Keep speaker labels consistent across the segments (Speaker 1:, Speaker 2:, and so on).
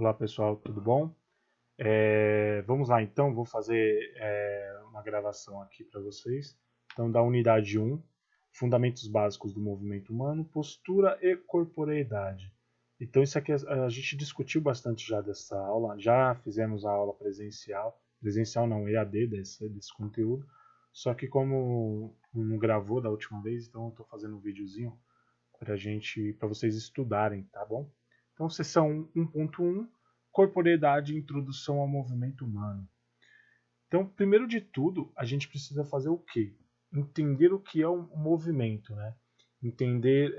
Speaker 1: Olá pessoal, tudo bom? Vamos lá então, vou fazer uma gravação aqui para vocês. Então, da unidade 1, Fundamentos Básicos do Movimento Humano, Postura e Corporeidade. Então, isso aqui a gente discutiu bastante já dessa aula, já fizemos a aula presencial não, EAD desse conteúdo, só que como não gravou da última vez, então eu estou fazendo um videozinho para vocês estudarem, tá bom? Então, sessão 1.1, Corporeidade e Introdução ao Movimento Humano. Então, primeiro de tudo, a gente precisa fazer o quê? Entender o que é um movimento, né? Entender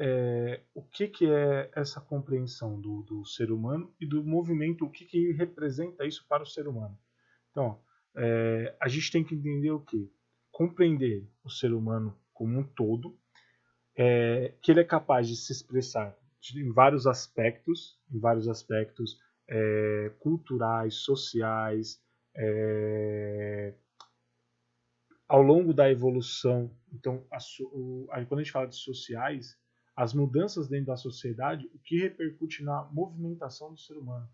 Speaker 1: o que é essa compreensão do ser humano e do movimento, o que representa isso para o ser humano. Então, a gente tem que entender o quê? Compreender o ser humano como um todo, que ele é capaz de se expressar em vários aspectos culturais, sociais, ao longo da evolução. Então, quando a gente fala de sociais, as mudanças dentro da sociedade, o que repercute na movimentação do ser humano.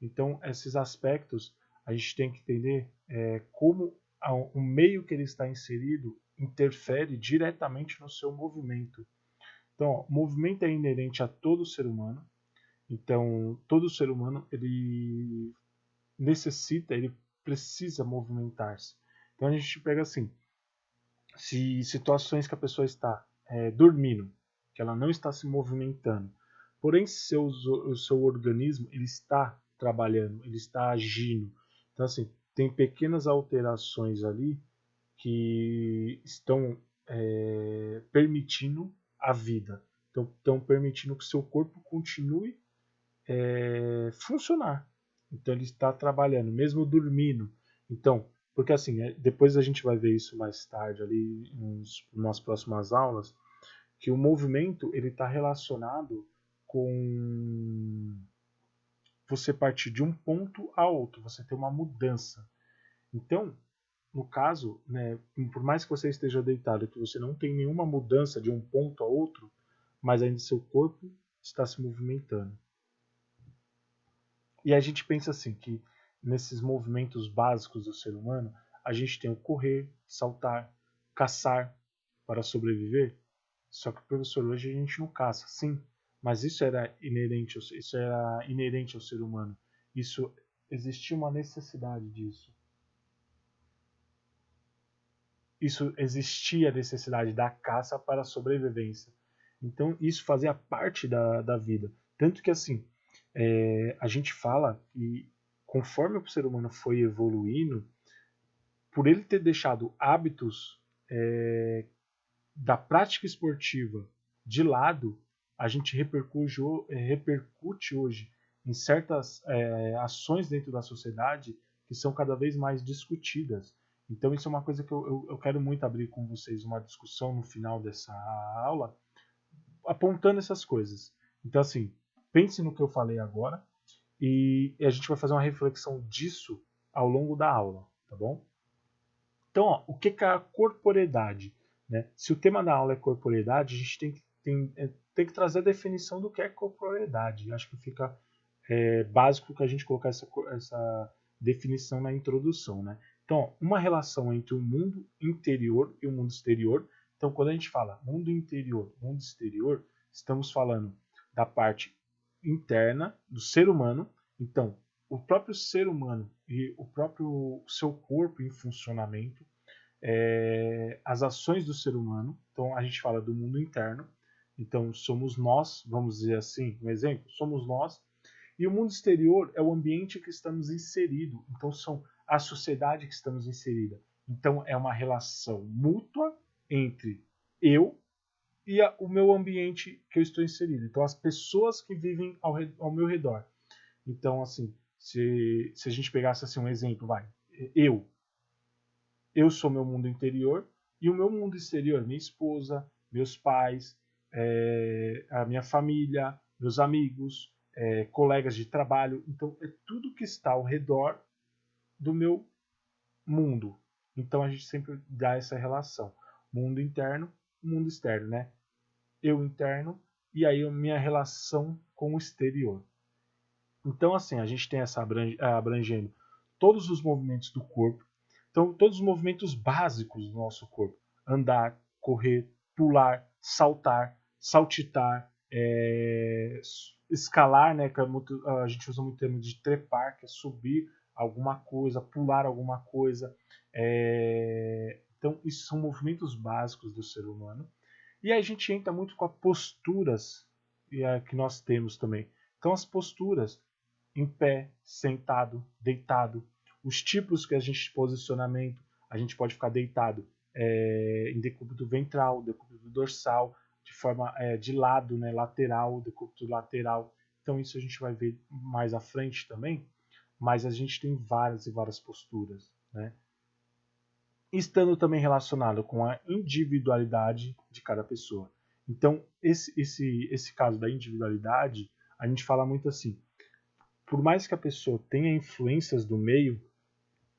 Speaker 1: Então, esses aspectos a gente tem que entender como o meio que ele está inserido interfere diretamente no seu movimento. Então, o movimento é inerente a todo ser humano. Então, todo ser humano ele ele precisa movimentar-se. Então, a gente pega assim, se situações que a pessoa está dormindo, que ela não está se movimentando, porém o seu organismo ele está trabalhando, ele está agindo. Então, assim, tem pequenas alterações ali que estão permitindo a vida. Então, estão permitindo que seu corpo continue funcionar. Então, ele está trabalhando, mesmo dormindo. Então, porque assim, depois a gente vai ver isso mais tarde ali nas próximas aulas, que o movimento ele está relacionado com você partir de um ponto a outro, você ter uma mudança. Então, no caso, né, por mais que você esteja deitado, que você não tem nenhuma mudança de um ponto a outro, mas ainda seu corpo está se movimentando. E a gente pensa assim, que nesses movimentos básicos do ser humano, a gente tem o correr, saltar, caçar para sobreviver. Só que, professor, hoje a gente não caça, sim, mas isso era inerente ao ser humano. Isso existia uma necessidade disso. Isso existia a necessidade da caça para a sobrevivência. Então, isso fazia parte da vida. Tanto que, assim, a gente fala que conforme o ser humano foi evoluindo, por ele ter deixado hábitos da prática esportiva de lado, a gente repercute hoje em certas ações dentro da sociedade que são cada vez mais discutidas. Então isso é uma coisa que eu quero muito abrir com vocês uma discussão no final dessa aula, apontando essas coisas. Então assim, pense no que eu falei agora e a gente vai fazer uma reflexão disso ao longo da aula, tá bom? Então, ó, o que é a corporeidade? Né? Se o tema da aula é corporeidade, a gente tem que trazer a definição do que é corporeidade. Acho que fica básico que a gente colocar essa definição na introdução. Né? Então, ó, uma relação entre o mundo interior e o mundo exterior. Então, quando a gente fala mundo interior, mundo exterior, estamos falando da parte interna do ser humano. Então, o próprio ser humano e o próprio seu corpo em funcionamento, as ações do ser humano. Então a gente fala do mundo interno. Então somos nós, vamos dizer assim, um exemplo, somos nós. E o mundo exterior é o ambiente que estamos inseridos. Então são a sociedade que estamos inserida. Então é uma relação mútua entre eu e o meu ambiente que eu estou inserido. Então as pessoas que vivem ao meu redor. Então, assim, se a gente pegasse assim, um exemplo, eu, eu sou meu mundo interior e o meu mundo exterior, minha esposa, meus pais, a minha família, meus amigos, colegas de trabalho. Então, é tudo que está ao redor do meu mundo. Então, a gente sempre dá essa relação. Mundo interno, mundo externo, né? Eu interno e aí a minha relação com o exterior. Então, assim, a gente tem essa abrangendo todos os movimentos do corpo. Então, todos os movimentos básicos do nosso corpo. Andar, correr, pular, saltar, saltitar, escalar, né? Que é muito, a gente usa muito o termo de trepar, que é subir alguma coisa, pular alguma coisa. Então, isso são movimentos básicos do ser humano. E aí a gente entra muito com as posturas que nós temos também. Então, as posturas em pé, sentado, deitado, os tipos que a gente posicionamento, a gente pode ficar deitado em decúbito ventral, decúbito dorsal, de forma de lado, né, lateral, decúbito lateral. Então isso a gente vai ver mais à frente também, mas a gente tem várias e várias posturas, né? Estando também relacionado com a individualidade de cada pessoa. Então, esse caso da individualidade, a gente fala muito assim, por mais que a pessoa tenha influências do meio,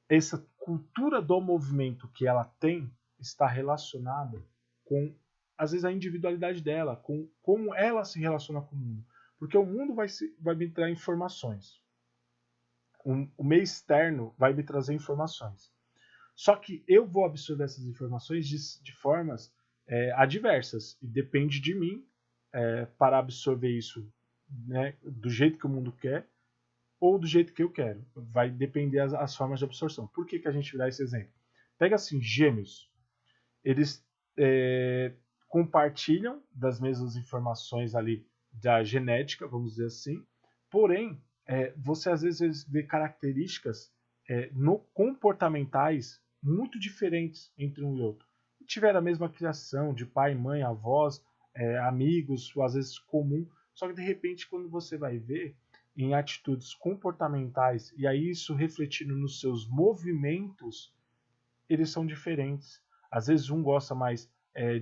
Speaker 1: essa cultura do movimento que ela tem está relacionada com, às vezes, a individualidade dela, com como ela se relaciona com o mundo. Porque o mundo vai me trazer informações. O meio externo vai me trazer informações. Só que eu vou absorver essas informações de formas adversas. E depende de mim para absorver isso, né, do jeito que o mundo quer ou do jeito que eu quero. Vai depender as formas de absorção. Por que a gente dá esse exemplo? Pega assim, gêmeos. Eles compartilham das mesmas informações ali da genética, vamos dizer assim. Porém, você às vezes vê características no comportamentais muito diferentes entre um e outro. Tiveram a mesma criação de pai, mãe, avós, amigos, às vezes comum, só que de repente quando você vai ver em atitudes comportamentais e aí isso refletindo nos seus movimentos, eles são diferentes. Às vezes um gosta mais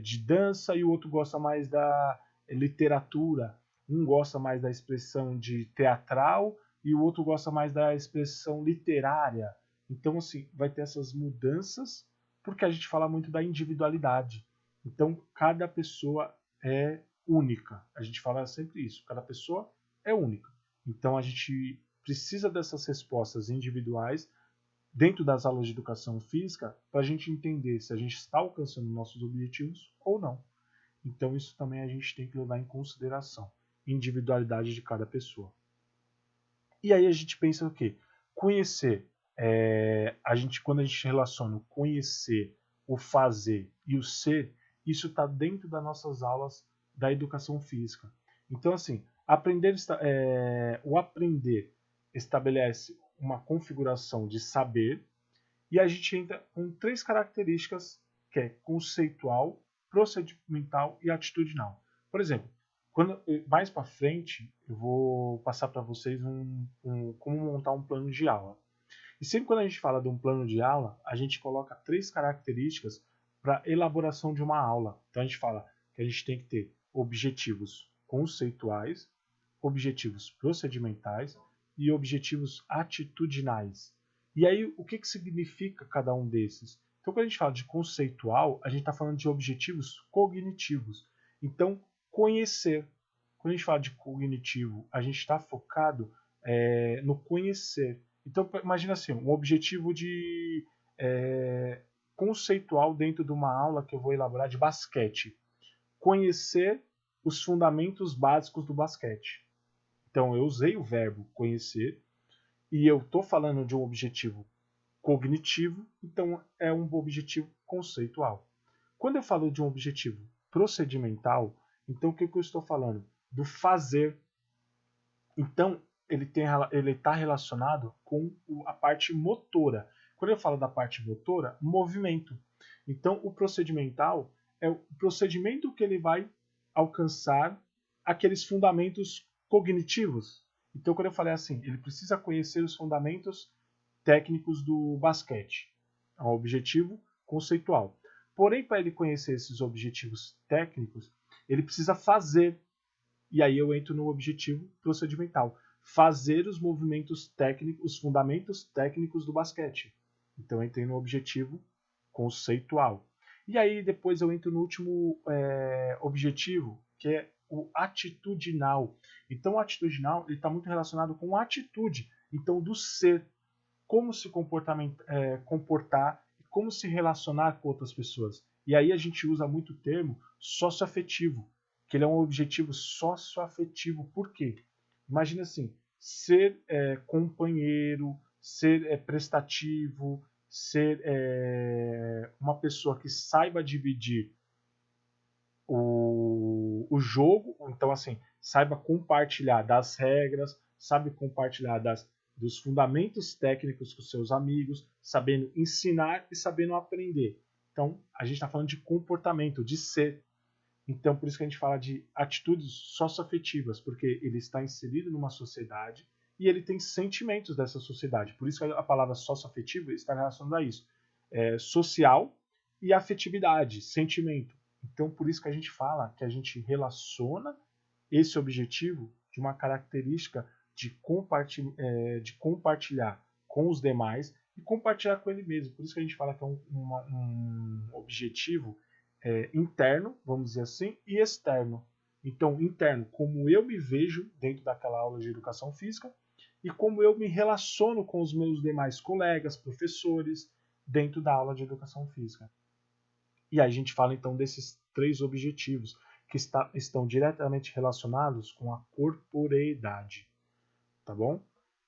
Speaker 1: de dança e o outro gosta mais da literatura. Um gosta mais da expressão de teatral e o outro gosta mais da expressão literária. Então, assim, vai ter essas mudanças porque a gente fala muito da individualidade. Então, cada pessoa é única. A gente fala sempre isso. Cada pessoa é única. Então, a gente precisa dessas respostas individuais dentro das aulas de educação física para a gente entender se a gente está alcançando nossos objetivos ou não. Então isso também a gente tem que levar em consideração, individualidade de cada pessoa. E aí a gente pensa o quê? Conhecer. Quando a gente relaciona o conhecer, o fazer e o ser, isso está dentro das nossas aulas da educação física. Então assim, o aprender estabelece uma configuração de saber e a gente entra com 3 características, que é conceitual, procedimental e atitudinal. Por exemplo, mais para frente eu vou passar para vocês como montar um plano de aula. E sempre quando a gente fala de um plano de aula, a gente coloca 3 características para elaboração de uma aula. Então a gente fala que a gente tem que ter objetivos conceituais, objetivos procedimentais e objetivos atitudinais. E aí, o que significa cada um desses? Então, quando a gente fala de conceitual, a gente está falando de objetivos cognitivos. Então, conhecer. Quando a gente fala de cognitivo, a gente está focado no conhecer. Então, imagina assim, um objetivo de conceitual dentro de uma aula que eu vou elaborar de basquete. Conhecer os fundamentos básicos do basquete. Então, eu usei o verbo conhecer e eu estou falando de um objetivo cognitivo, então é um objetivo conceitual. Quando eu falo de um objetivo procedimental, então o que eu estou falando? Do fazer. Então, ele está relacionado com a parte motora. Quando eu falo da parte motora, movimento. Então, o procedimental é o procedimento que ele vai alcançar aqueles fundamentos cognitivos. Então, quando eu falei assim, ele precisa conhecer os fundamentos técnicos do basquete. É um objetivo conceitual. Porém, para ele conhecer esses objetivos técnicos, ele precisa fazer. E aí eu entro no objetivo procedimental. Fazer os movimentos técnicos, os fundamentos técnicos do basquete. Então eu entrei no objetivo conceitual. E aí depois eu entro no último objetivo, que é o atitudinal. Então, o atitudinal está muito relacionado com a atitude, então do ser, como se comportar e como se relacionar com outras pessoas. E aí a gente usa muito o termo socioafetivo, que ele é um objetivo socioafetivo. Por quê? Imagina assim, ser companheiro, ser prestativo, ser uma pessoa que saiba dividir o jogo, então assim, saiba compartilhar das regras, sabe compartilhar dos fundamentos técnicos com seus amigos, sabendo ensinar e sabendo aprender. Então, a gente está falando de comportamento, de ser. Então, por isso que a gente fala de atitudes socioafetivas, porque ele está inserido numa sociedade e ele tem sentimentos dessa sociedade. Por isso que a palavra socioafetivo está relacionada a isso. Social e afetividade, sentimento. Então, por isso que a gente fala que a gente relaciona esse objetivo de uma característica de compartilhar com os demais e compartilhar com ele mesmo. Por isso que a gente fala que é um objetivo interno, vamos dizer assim, e externo. Então, interno, como eu me vejo dentro daquela aula de educação física e como eu me relaciono com os meus demais colegas, professores, dentro da aula de educação física. E aí a gente fala então desses 3 objetivos que estão diretamente relacionados com a corporeidade, tá bom?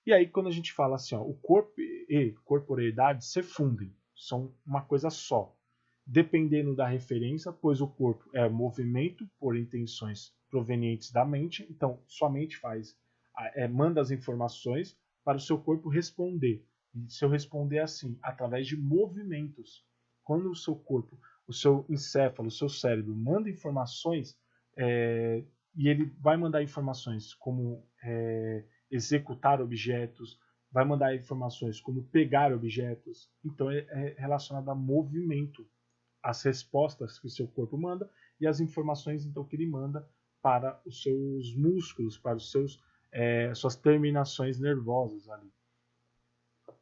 Speaker 1: E aí quando a gente fala assim, ó, o corpo e corporeidade se fundem, são uma coisa só, dependendo da referência, pois o corpo é movimento por intenções provenientes da mente, então sua mente manda as informações para o seu corpo responder. E se eu responder assim, através de movimentos, quando o seu corpo, o seu encéfalo, o seu cérebro manda informações, e ele vai mandar informações como executar objetos, vai mandar informações como pegar objetos, então é relacionado a movimento, as respostas que o seu corpo manda e as informações então que ele manda para os seus músculos, para os suas terminações nervosas ali.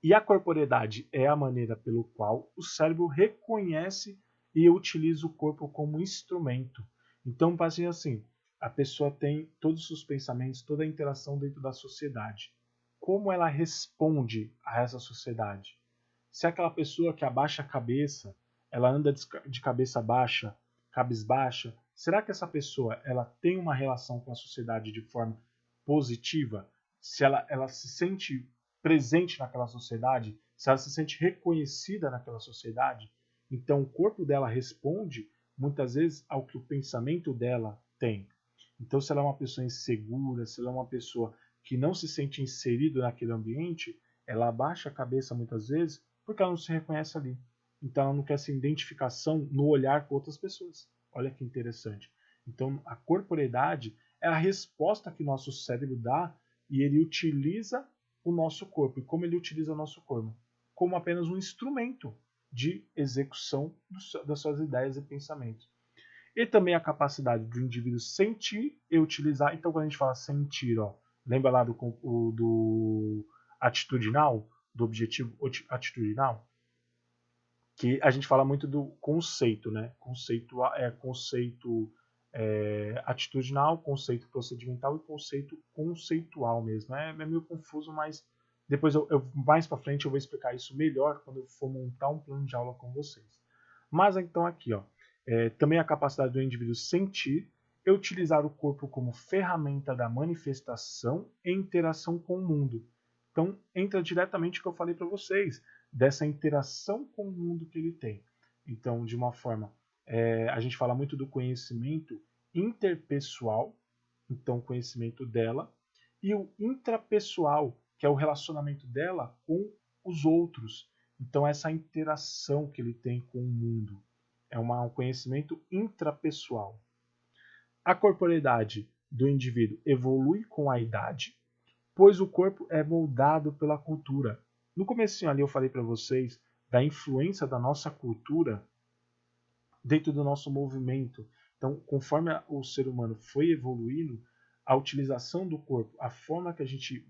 Speaker 1: E a corporeidade é a maneira pelo qual o cérebro reconhece e utiliza o corpo como instrumento. Então, assim, a pessoa tem todos os pensamentos, toda a interação dentro da sociedade. Como ela responde a essa sociedade? Se é aquela pessoa que abaixa a cabeça, ela anda de cabeça baixa, cabisbaixa, será que essa pessoa ela tem uma relação com a sociedade de forma positiva? Se ela se sente presente naquela sociedade, se ela se sente reconhecida naquela sociedade, então o corpo dela responde muitas vezes ao que o pensamento dela tem. Então, se ela é uma pessoa insegura, se ela é uma pessoa que não se sente inserido naquele ambiente, ela abaixa a cabeça muitas vezes porque ela não se reconhece ali. Então, ela não quer essa identificação no olhar com outras pessoas. Olha que interessante. Então, a corporeidade é a resposta que nosso cérebro dá e ele utiliza o nosso corpo. E como ele utiliza o nosso corpo? Como apenas um instrumento de execução das suas ideias e pensamentos. E também a capacidade do indivíduo sentir e utilizar. Então, quando a gente fala sentir, ó, lembra lá do atitudinal, do objetivo atitudinal? Que a gente fala muito do conceito, né? Conceito atitudinal, conceito procedimental e conceito conceitual mesmo. É meio confuso, mas depois mais para frente eu vou explicar isso melhor quando eu for montar um plano de aula com vocês. Mas então aqui, ó, também a capacidade do indivíduo sentir e utilizar o corpo como ferramenta da manifestação e interação com o mundo. Então entra diretamente o que eu falei para vocês, dessa interação com o mundo que ele tem. Então, de uma forma, a gente fala muito do conhecimento interpessoal, então o conhecimento dela, e o intrapessoal, que é o relacionamento dela com os outros. Então, essa interação que ele tem com o mundo é um conhecimento intrapessoal. A corporeidade do indivíduo evolui com a idade, pois o corpo é moldado pela cultura. No comecinho ali eu falei para vocês da influência da nossa cultura dentro do nosso movimento. Então, conforme o ser humano foi evoluindo, a utilização do corpo, a forma que a gente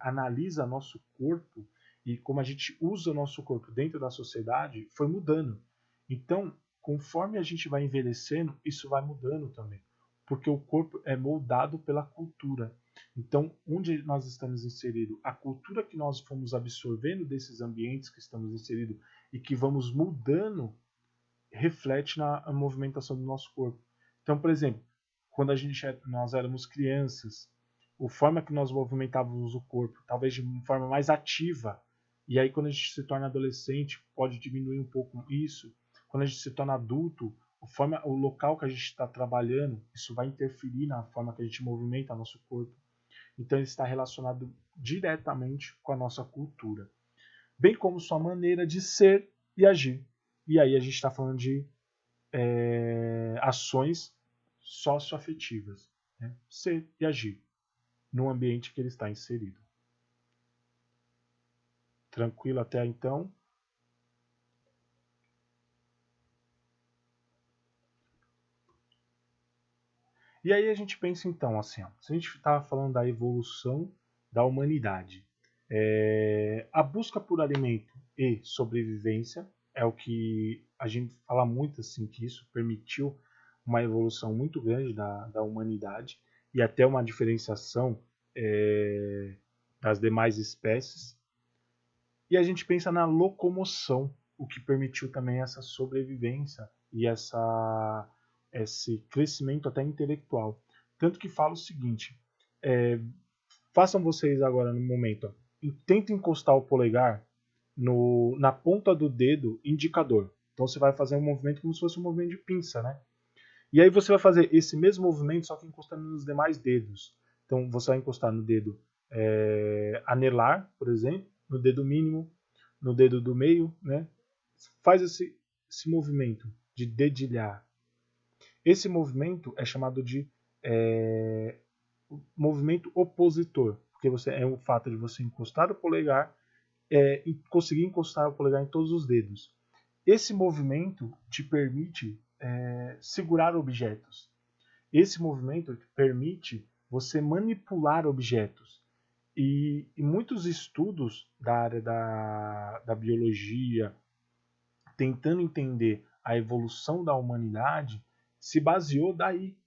Speaker 1: analisa nosso corpo e como a gente usa o nosso corpo dentro da sociedade foi mudando. Então, conforme a gente vai envelhecendo, isso vai mudando também. porque o corpo é moldado pela cultura. Então, onde nós estamos inseridos, a cultura que nós fomos absorvendo desses ambientes que estamos inseridos e que vamos mudando, reflete na movimentação do nosso corpo. Então, por exemplo, quando nós éramos crianças, a forma que nós movimentávamos o corpo, talvez de uma forma mais ativa, e aí quando a gente se torna adolescente, pode diminuir um pouco isso. Quando a gente se torna adulto, o local que a gente está trabalhando, isso vai interferir na forma que a gente movimenta nosso corpo. Então ele está relacionado diretamente com a nossa cultura, bem como sua maneira de ser e agir. E aí a gente está falando de ações socioafetivas, né? Ser e agir no ambiente que ele está inserido. Tranquilo até então? E aí a gente pensa então assim, ó, se a gente estava falando da evolução da humanidade, a busca por alimento e sobrevivência é o que a gente fala muito assim, que isso permitiu uma evolução muito grande da humanidade e até uma diferenciação das demais espécies. E a gente pensa na locomoção, o que permitiu também essa sobrevivência e esse crescimento até intelectual. Tanto que fala o seguinte, façam vocês agora no momento, ó, tentem encostar o polegar na ponta do dedo indicador. Então você vai fazer um movimento como se fosse um movimento de pinça, né? E aí você vai fazer esse mesmo movimento, só que encostando nos demais dedos. Então você vai encostar no dedo anelar, por exemplo, no dedo mínimo, no dedo do meio, né? Faz esse movimento de dedilhar. Esse movimento é chamado de movimento opositor, porque é o fato de você encostar o polegar e conseguir encostar o polegar em todos os dedos. Esse movimento te permite segurar objetos. Esse movimento permite você manipular objetos. E muitos estudos da área da biologia, tentando entender a evolução da humanidade, se baseou daí,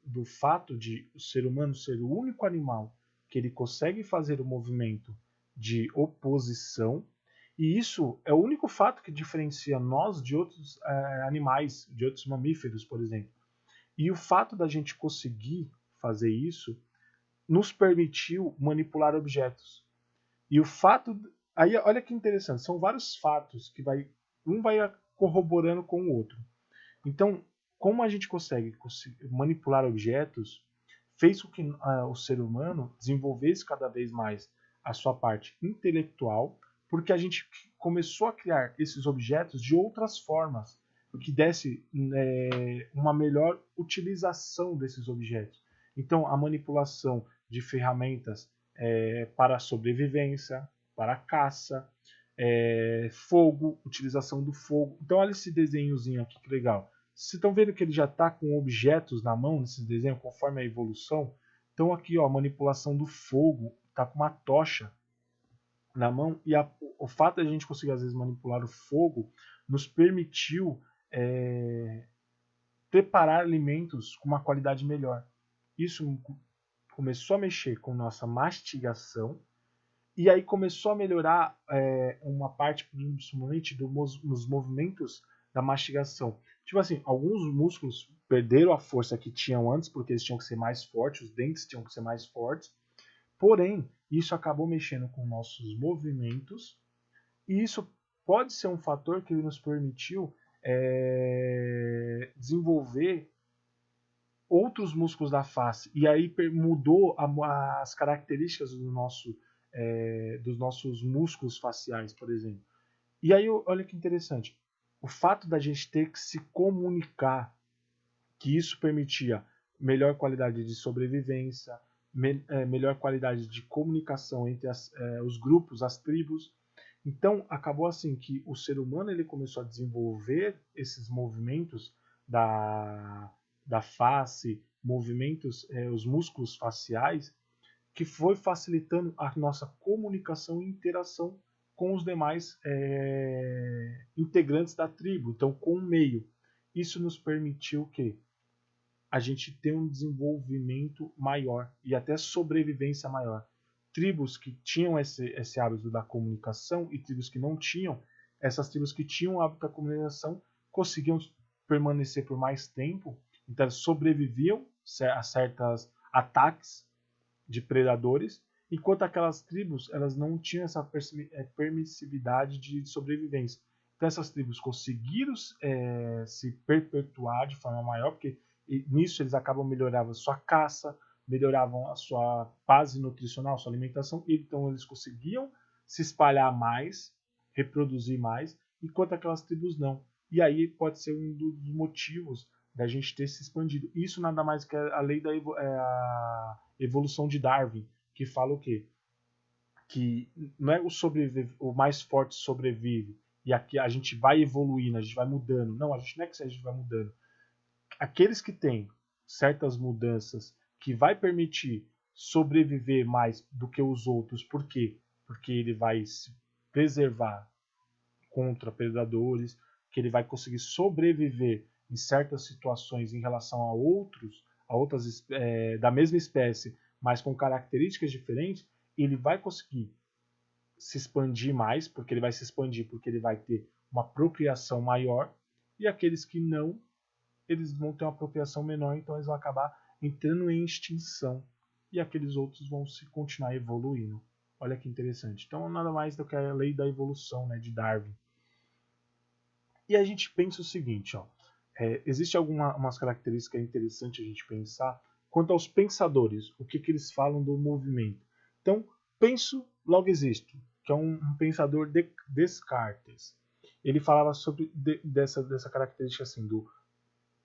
Speaker 1: do fato de o ser humano ser o único animal que ele consegue fazer o movimento de oposição, e isso é o único fato que diferencia nós de outros animais, de outros mamíferos, por exemplo. E o fato da gente conseguir fazer isso nos permitiu manipular objetos. E o fato. Aí, olha que interessante, são vários fatos que um vai corroborando com o outro. Então, como a gente consegue manipular objetos, fez com que o ser humano desenvolvesse cada vez mais a sua parte intelectual, porque a gente começou a criar esses objetos de outras formas, que desse uma melhor utilização desses objetos. Então, a manipulação de ferramentas para a sobrevivência, para a caça, fogo, utilização do fogo. Então, olha esse desenhozinho aqui, que legal. Vocês estão vendo que ele já está com objetos na mão nesse desenho, conforme a evolução? Então, aqui, ó, a manipulação do fogo, está com uma tocha na mão, e o fato de a gente conseguir, às vezes, manipular o fogo nos permitiu preparar alimentos com uma qualidade melhor. Isso começou a mexer com nossa mastigação, e aí começou a melhorar uma parte, principalmente, dos movimentos da mastigação. Tipo assim, alguns músculos perderam a força que tinham antes, porque eles tinham que ser mais fortes, os dentes tinham que ser mais fortes. Porém, isso acabou mexendo com nossos movimentos, e isso pode ser um fator que nos permitiu desenvolver outros músculos da face, e aí mudou as características dos nossos músculos faciais, por exemplo. E aí, olha que interessante, o fato da gente ter que se comunicar, que isso permitia melhor qualidade de sobrevivência, melhor qualidade de comunicação entre os grupos, as tribos. Então, acabou assim que o ser humano ele começou a desenvolver esses movimentos da face, movimentos, os músculos faciais, que foi facilitando a nossa comunicação e interação com os demais integrantes da tribo, então com o meio. Isso nos permitiu que a gente ter um desenvolvimento maior e até sobrevivência maior. Tribos que tinham esse hábito da comunicação e tribos que não tinham, essas tribos que tinham o hábito da comunicação conseguiam permanecer por mais tempo, então elas sobreviviam a certos ataques de predadores, enquanto aquelas tribos elas não tinham essa permissividade de sobrevivência. Então essas tribos conseguiram se perpetuar de forma maior, porque nisso eles acabam melhorando a sua caça, melhoravam a sua base nutricional, sua alimentação, então eles conseguiam se espalhar mais, reproduzir mais, enquanto aquelas tribos não. E aí pode ser um dos motivos da gente ter se expandido. Isso nada mais que a lei da a evolução de Darwin, que fala o quê? Que não é o mais forte sobrevive e aqui a gente vai evoluindo, a gente vai mudando. Não, a gente não é que a gente vai mudando. Aqueles que têm certas mudanças que vai permitir sobreviver mais do que os outros, por quê? Porque ele vai se preservar contra predadores, que ele vai conseguir sobreviver em certas situações em relação a outras da mesma espécie, mas com características diferentes, ele vai conseguir se expandir mais, porque ele vai se expandir, porque ele vai ter uma procriação maior, e aqueles que não, eles vão ter uma procriação menor, então eles vão acabar entrando em extinção, e aqueles outros vão se continuar evoluindo. Olha que interessante. Então, nada mais do que a lei da evolução, né, de Darwin. E a gente pensa o seguinte, ó, existe algumas características interessantes a gente pensar quanto aos pensadores, o que eles falam do movimento. Então, penso, logo existo, que é um pensador de Descartes. Ele falava sobre dessa característica assim,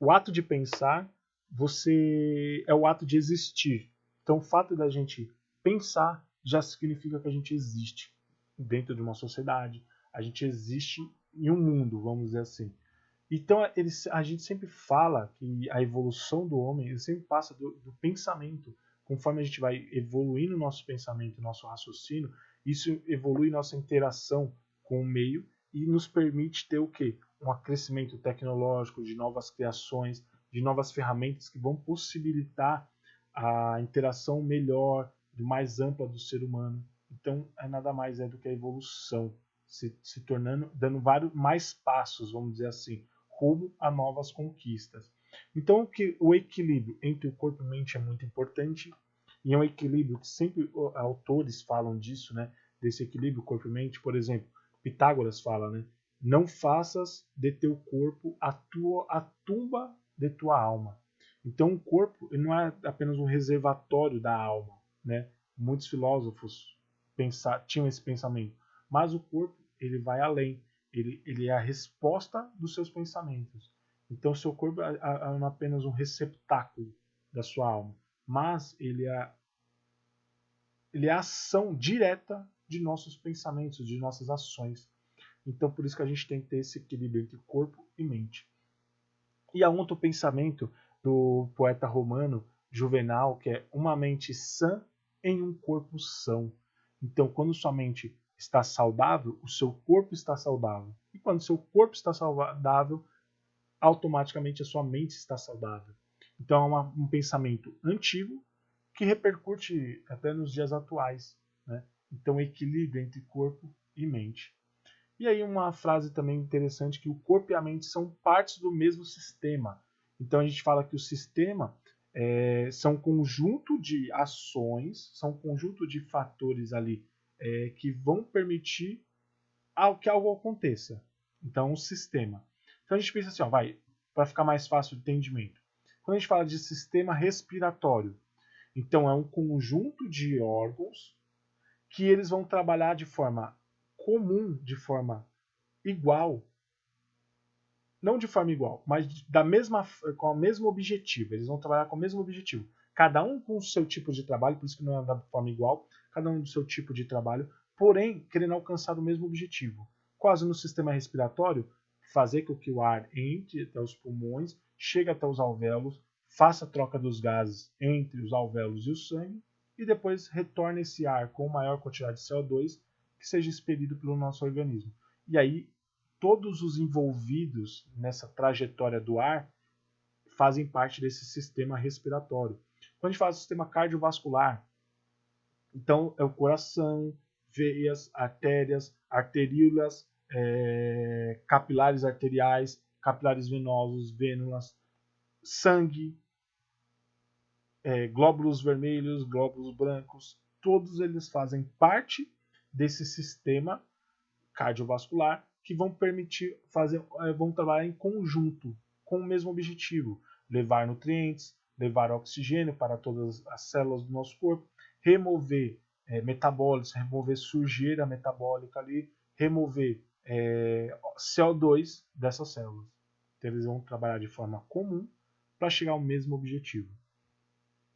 Speaker 1: o ato de pensar, você é o ato de existir. Então, o fato da gente pensar já significa que a gente existe dentro de uma sociedade, a gente existe em um mundo, vamos dizer assim. Então, a gente sempre fala que a evolução do homem ele sempre passa do pensamento. Conforme a gente vai evoluindo o nosso pensamento, nosso raciocínio, isso evolui nossa interação com o meio e nos permite ter o quê? Um crescimento tecnológico, de novas criações, de novas ferramentas que vão possibilitar a interação melhor, mais ampla do ser humano. Então, é nada mais do que a evolução, se tornando, dando vários mais passos, vamos dizer assim, rumo a novas conquistas. Então, o equilíbrio entre o corpo e mente é muito importante, e é um equilíbrio que sempre autores falam disso, né? Desse equilíbrio corpo e mente. Por exemplo, Pitágoras fala, né? Não faças de teu corpo a tumba de tua alma. Então, o corpo ele não é apenas um reservatório da alma, né? Muitos filósofos tinham esse pensamento, mas o corpo ele vai além. Ele é a resposta dos seus pensamentos. Então, seu corpo é apenas um receptáculo da sua alma, mas ele é a ação direta de nossos pensamentos, de nossas ações. Então, por isso que a gente tem que ter esse equilíbrio entre corpo e mente. E há um outro pensamento do poeta romano Juvenal, que é uma mente sã em um corpo são. Então, quando sua mente está saudável, o seu corpo está saudável. E quando o seu corpo está saudável, automaticamente a sua mente está saudável. Então, é um pensamento antigo que repercute até nos dias atuais, né? Então, equilíbrio entre corpo e mente. E aí uma frase também interessante que o corpo e a mente são partes do mesmo sistema. Então a gente fala que o sistema são um conjunto de ações, são um conjunto de fatores ali que vão permitir que algo aconteça. Então, o sistema. Então a gente pensa assim, para ficar mais fácil o entendimento. Quando a gente fala de sistema respiratório, então é um conjunto de órgãos que eles vão trabalhar de forma comum, de forma igual, não de forma igual, mas com o mesmo objetivo. Eles vão trabalhar com o mesmo objetivo. Cada um com o seu tipo de trabalho, por isso que não é da forma igual, cada um do seu tipo de trabalho, porém querendo alcançar o mesmo objetivo. Quase no sistema respiratório, fazer com que o ar entre até os pulmões, chegue até os alvéolos, faça a troca dos gases entre os alvéolos e o sangue, e depois retorne esse ar com maior quantidade de CO2 que seja expelido pelo nosso organismo. E aí, todos os envolvidos nessa trajetória do ar fazem parte desse sistema respiratório. Quando a gente fala do sistema cardiovascular, então é o coração, veias, artérias, arteríolas, capilares arteriais, capilares venosos, vênulas, sangue, glóbulos vermelhos, glóbulos brancos, todos eles fazem parte desse sistema cardiovascular que vão permitir vão trabalhar em conjunto com o mesmo objetivo: levar nutrientes, levar oxigênio para todas as células do nosso corpo, remover metabólitos, remover sujeira metabólica ali, remover CO2 dessas células. Então eles vão trabalhar de forma comum para chegar ao mesmo objetivo.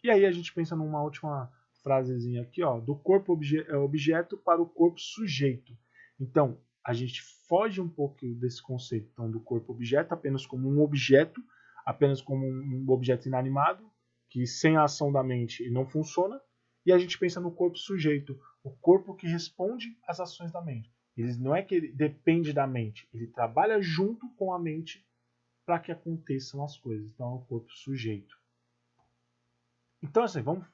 Speaker 1: E aí a gente pensa numa última frasezinha aqui, ó, do corpo objeto para o corpo sujeito. Então, a gente foge um pouco desse conceito então, do corpo objeto apenas como um objeto, apenas como um objeto inanimado, que sem a ação da mente não funciona, e a gente pensa no corpo sujeito, o corpo que responde às ações da mente. Ele não é que ele depende da mente, ele trabalha junto com a mente para que aconteçam as coisas. Então, é o corpo sujeito. Então, assim, vamos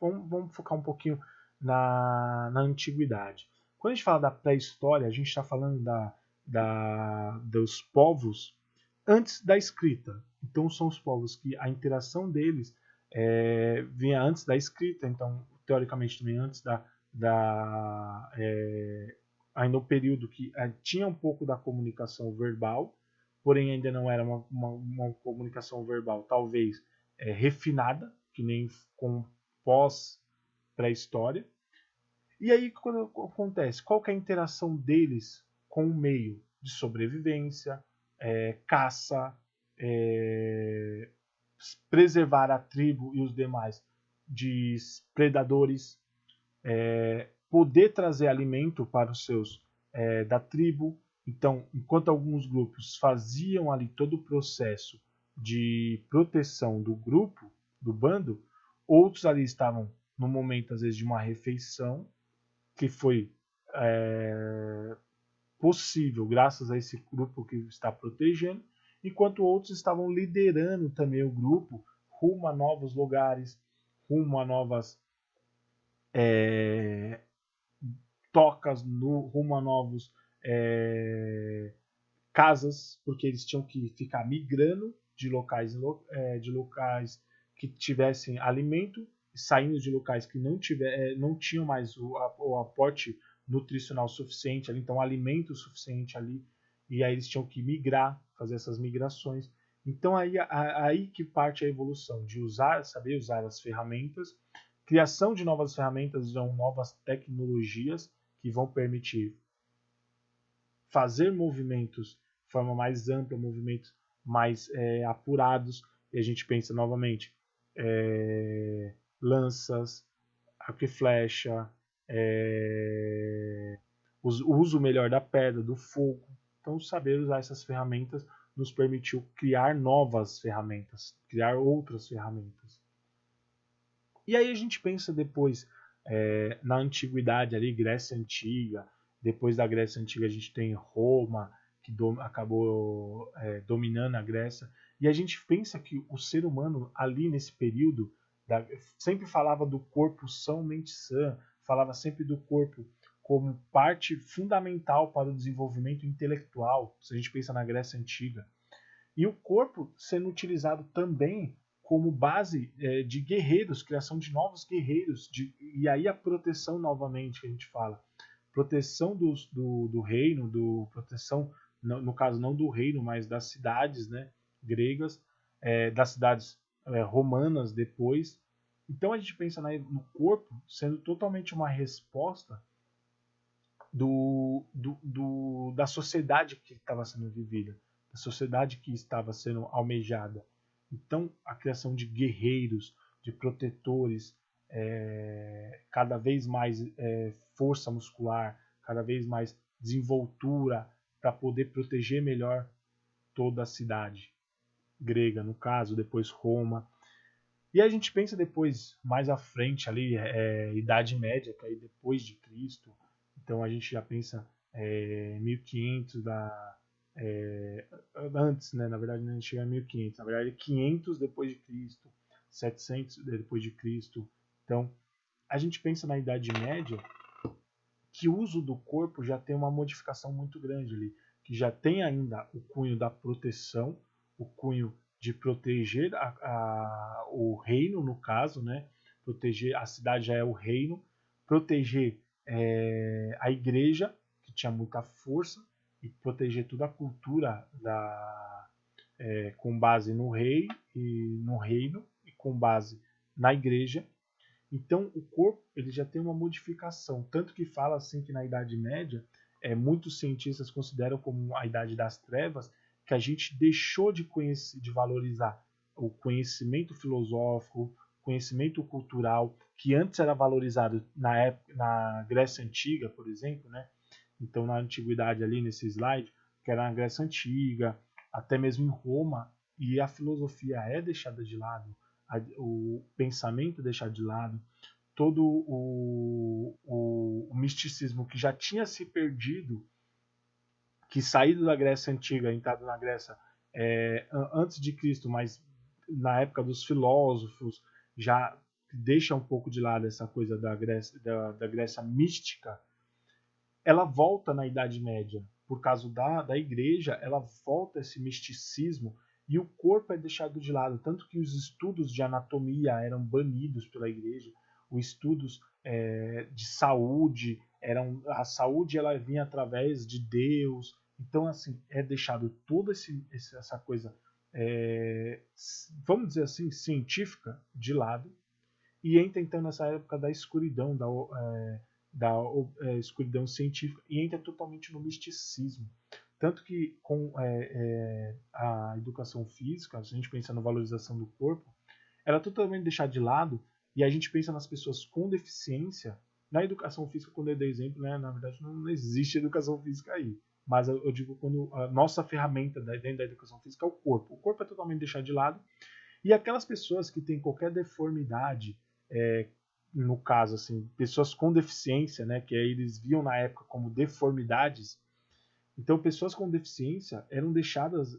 Speaker 1: focar um pouquinho na antiguidade. Quando a gente fala da pré-história, a gente está falando dos povos antes da escrita. Então, são os povos que a interação deles vinha antes da escrita, então, teoricamente, também antes ainda um período que tinha um pouco da comunicação verbal, porém ainda não era uma comunicação verbal, talvez, refinada, que nem com pós-pré-história. E aí, quando acontece? Qual que é a interação deles com o meio de sobrevivência, caça, preservar a tribo e os demais de predadores, poder trazer alimento para os seus da tribo. Então, enquanto alguns grupos faziam ali todo o processo de proteção do grupo, do bando, outros ali estavam no momento, às vezes, de uma refeição, que foi possível graças a esse grupo que está protegendo, enquanto outros estavam liderando também o grupo rumo a novos lugares, rumo a novas tocas, rumo a novos casas, porque eles tinham que ficar migrando de locais que tivessem alimento, saindo de locais que não tinham mais o aporte nutricional suficiente ali, então alimento suficiente ali, e aí eles tinham que migrar, fazer essas migrações. Então aí que parte a evolução, de saber usar as ferramentas, criação de novas ferramentas, novas tecnologias que vão permitir fazer movimentos de forma mais ampla, movimentos mais apurados, e a gente pensa novamente lanças, arco e flecha, o uso melhor da pedra, do fogo. Então, saber usar essas ferramentas nos permitiu criar novas ferramentas, criar outras ferramentas. E aí a gente pensa depois na antiguidade ali, Grécia Antiga. Depois da Grécia Antiga a gente tem Roma, que acabou dominando a Grécia. E a gente pensa que o ser humano ali nesse período sempre falava do corpo são, mente sã, falava sempre do corpo como parte fundamental para o desenvolvimento intelectual, se a gente pensa na Grécia Antiga. E o corpo sendo utilizado também como base de guerreiros, criação de novos guerreiros, e aí a proteção novamente que a gente fala. Proteção do reino, proteção, no caso não do reino, mas das cidades, né, gregas, das cidades romanas depois. Então a gente pensa no corpo sendo totalmente uma resposta da sociedade que estava sendo vivida, da sociedade que estava sendo almejada. Então, a criação de guerreiros, de protetores, cada vez mais força muscular, cada vez mais desenvoltura para poder proteger melhor toda a cidade grega, no caso, depois Roma. E a gente pensa depois, mais à frente, ali, Idade Média, que é depois de Cristo. Então a gente já pensa 1500 antes, né, na verdade não chega a 1500, na verdade 500 depois de Cristo, 700 depois de Cristo. Então, a gente pensa na Idade Média, que o uso do corpo já tem uma modificação muito grande ali, que já tem ainda o cunho da proteção, o cunho de proteger o reino, no caso, né? Proteger a cidade já é o reino, proteger a igreja, que tinha muita força, e proteger toda a cultura com base no rei e no reino, e com base na igreja. Então, o corpo ele já tem uma modificação, tanto que fala assim que na Idade Média, muitos cientistas consideram como a Idade das Trevas, que a gente deixou de conhecer, de valorizar o conhecimento filosófico, conhecimento cultural, que antes era valorizado na Grécia Antiga, por exemplo, né? Então, na Antiguidade ali nesse slide, que era na Grécia Antiga, até mesmo em Roma, e a filosofia é deixada de lado, o pensamento é deixado de lado, todo o misticismo que já tinha se perdido, que saído da Grécia Antiga, entrado na Grécia antes de Cristo, mas na época dos filósofos, já deixa um pouco de lado essa coisa da Grécia mística, ela volta na Idade Média. Por causa da igreja, ela volta esse misticismo e o corpo é deixado de lado. Tanto que os estudos de anatomia eram banidos pela igreja, os estudos de saúde, a saúde ela vinha através de Deus. Então, assim, é deixado toda essa coisa, vamos dizer assim, científica de lado, e entra então nessa época da escuridão, da escuridão científica, e entra totalmente no misticismo. Tanto que com a educação física, se a gente pensa na valorização do corpo, ela é totalmente deixada de lado, e a gente pensa nas pessoas com deficiência. Na educação física, quando eu dei exemplo, né, na verdade não existe educação física aí. Mas eu digo quando a nossa ferramenta dentro da educação física é o corpo. O corpo é totalmente deixado de lado, e aquelas pessoas que têm qualquer deformidade, no caso, assim, pessoas com deficiência, né, que aí eles viam na época como deformidades, então pessoas com deficiência eram deixadas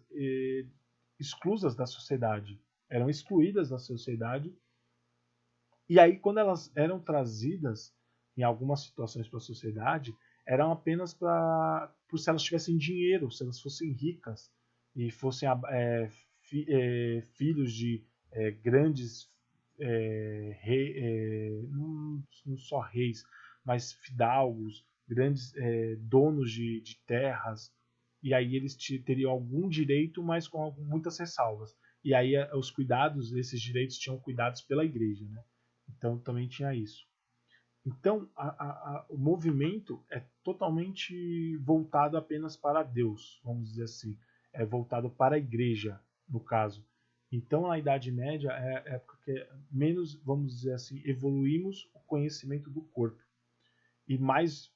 Speaker 1: exclusas da sociedade, eram excluídas da sociedade, e aí quando elas eram trazidas em algumas situações para a sociedade, eram apenas por se elas tivessem dinheiro, se elas fossem ricas e fossem filhos de grandes não só reis, mas fidalgos, grandes donos de terras, e aí eles teriam algum direito, mas com muitas ressalvas. E aí os cuidados, esses direitos tinham cuidados pela igreja, né? Então também tinha isso. Então o movimento é totalmente voltado apenas para Deus, vamos dizer assim. É voltado para a igreja, no caso. Então a Idade Média é a época que menos, vamos dizer assim, evoluímos o conhecimento do corpo. E mais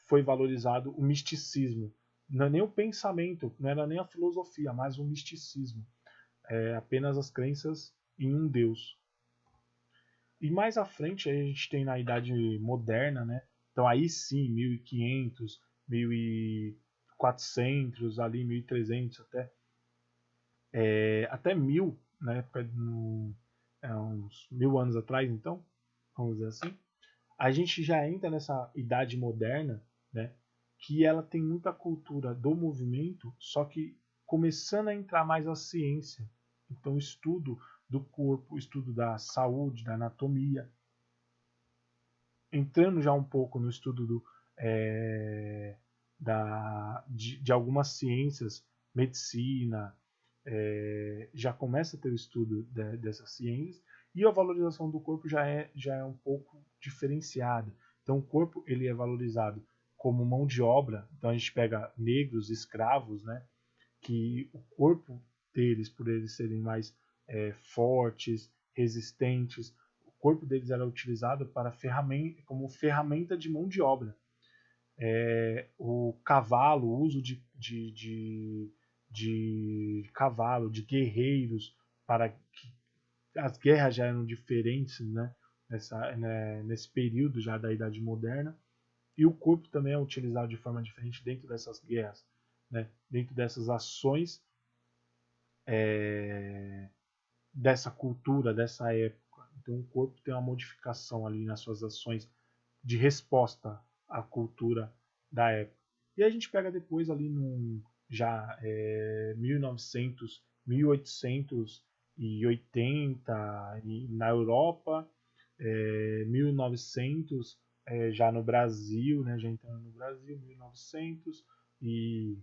Speaker 1: foi valorizado o misticismo. Não é nem o pensamento, não era nem a filosofia, mas o misticismo. É apenas as crenças em um Deus. E mais à frente aí a gente tem na Idade Moderna, né? Então aí sim, 1500, 1400, ali 1300 até 1000, na época uns 1000 anos atrás, então, vamos dizer assim, a gente já entra nessa Idade Moderna, né? Que ela tem muita cultura do movimento, só que começando a entrar mais a ciência. Então, estudo do corpo, estudo da saúde, da anatomia, entrando já um pouco no estudo de algumas ciências, medicina, já começa a ter o estudo dessas ciências, e a valorização do corpo já é um pouco diferenciada. Então o corpo ele é valorizado como mão de obra, então a gente pega negros, escravos, né, que o corpo deles, por eles serem mais fortes, resistentes, o corpo deles era utilizado como ferramenta de mão de obra. O cavalo, o uso de cavalo, de guerreiros, para que as guerras já eram diferentes, né, nesse período já da Idade Moderna, e o corpo também é utilizado de forma diferente dentro dessas guerras. né, dentro dessas ações, dessa cultura, dessa época. Então o corpo tem uma modificação ali nas suas ações de resposta à cultura da época. E a gente pega depois ali no já 1900, 1880 e na Europa, 1900 já no Brasil, né, já entrando no Brasil, 1900 e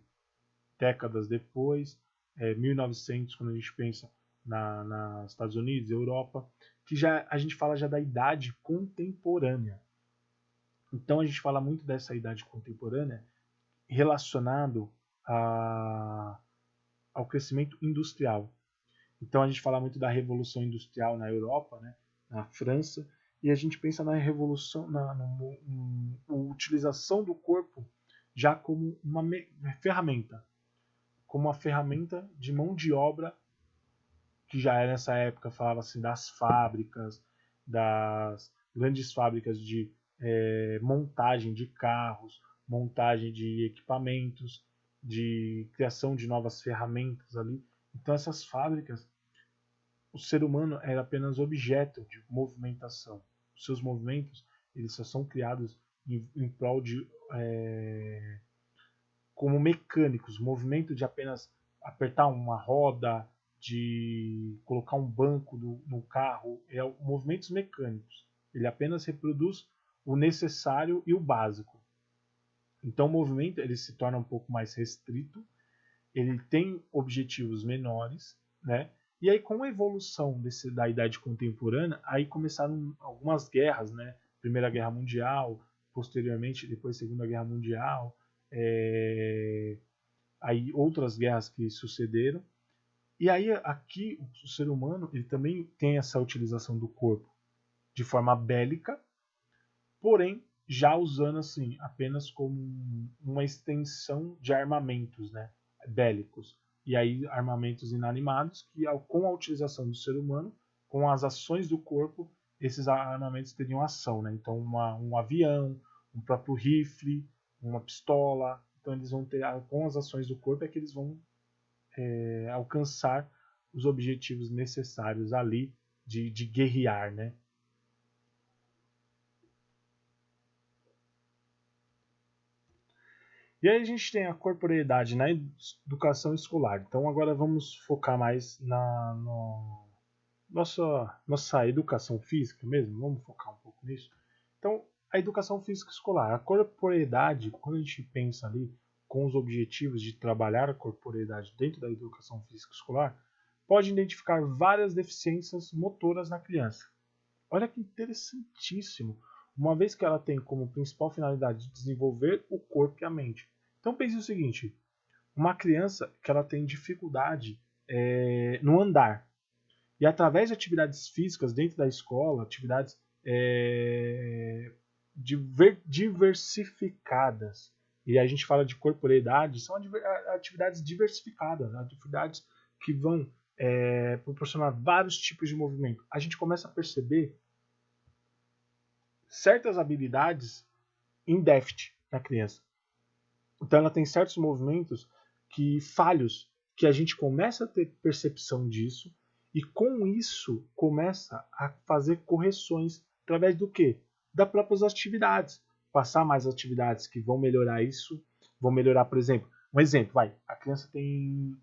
Speaker 1: décadas depois, 1900 quando a gente pensa nos Estados Unidos, Europa, que já a gente fala já da idade contemporânea. Então a gente fala muito dessa idade contemporânea relacionado ao crescimento industrial. Então a gente fala muito da revolução industrial na Europa, né, na França, e a gente pensa na revolução, na utilização do corpo já como uma ferramenta, como uma ferramenta de mão de obra, que já era nessa época, falava assim das fábricas, das grandes fábricas de montagem de carros, montagem de equipamentos, de criação de novas ferramentas ali. Então essas fábricas, o ser humano era apenas objeto de movimentação. Os seus movimentos, eles só são criados em prol de como mecânicos, movimento de apenas apertar uma roda, de colocar um banco no carro, movimentos mecânicos. Ele apenas reproduz o necessário e o básico. Então o movimento ele se torna um pouco mais restrito, ele tem objetivos menores, né? E aí com a evolução da idade contemporânea, aí começaram algumas guerras, né? Primeira Guerra Mundial, posteriormente depois Segunda Guerra Mundial, aí outras guerras que sucederam. E aí aqui o ser humano ele também tem essa utilização do corpo de forma bélica, porém já usando assim apenas como uma extensão de armamentos, né, bélicos. E aí armamentos inanimados que com a utilização do ser humano, com as ações do corpo, esses armamentos teriam ação, né? Então um avião, um próprio rifle, uma pistola. Então eles vão ter com as ações do corpo é que eles vão alcançar os objetivos necessários ali de guerrear, né? E aí a gente tem a corporeidade na educação escolar. Então agora vamos focar mais na nossa educação física mesmo. Vamos focar um pouco nisso. Então a educação física escolar, a corporeidade, quando a gente pensa ali com os objetivos de trabalhar a corporeidade dentro da educação física escolar, pode identificar várias deficiências motoras na criança. Olha que interessantíssimo, uma vez que ela tem como principal finalidade desenvolver o corpo e a mente. Então pense o seguinte, uma criança que ela tem dificuldade no andar, e através de atividades físicas dentro da escola, atividades diversificadas, e a gente fala de corporeidade, são atividades diversificadas, atividades que vão proporcionar vários tipos de movimento. A gente começa a perceber certas habilidades em déficit na criança. Então ela tem certos movimentos falhos, que a gente começa a ter percepção disso e com isso começa a fazer correções através do quê? Das próprias atividades. Passar mais atividades que vão melhorar isso, vão melhorar, por exemplo, a criança tem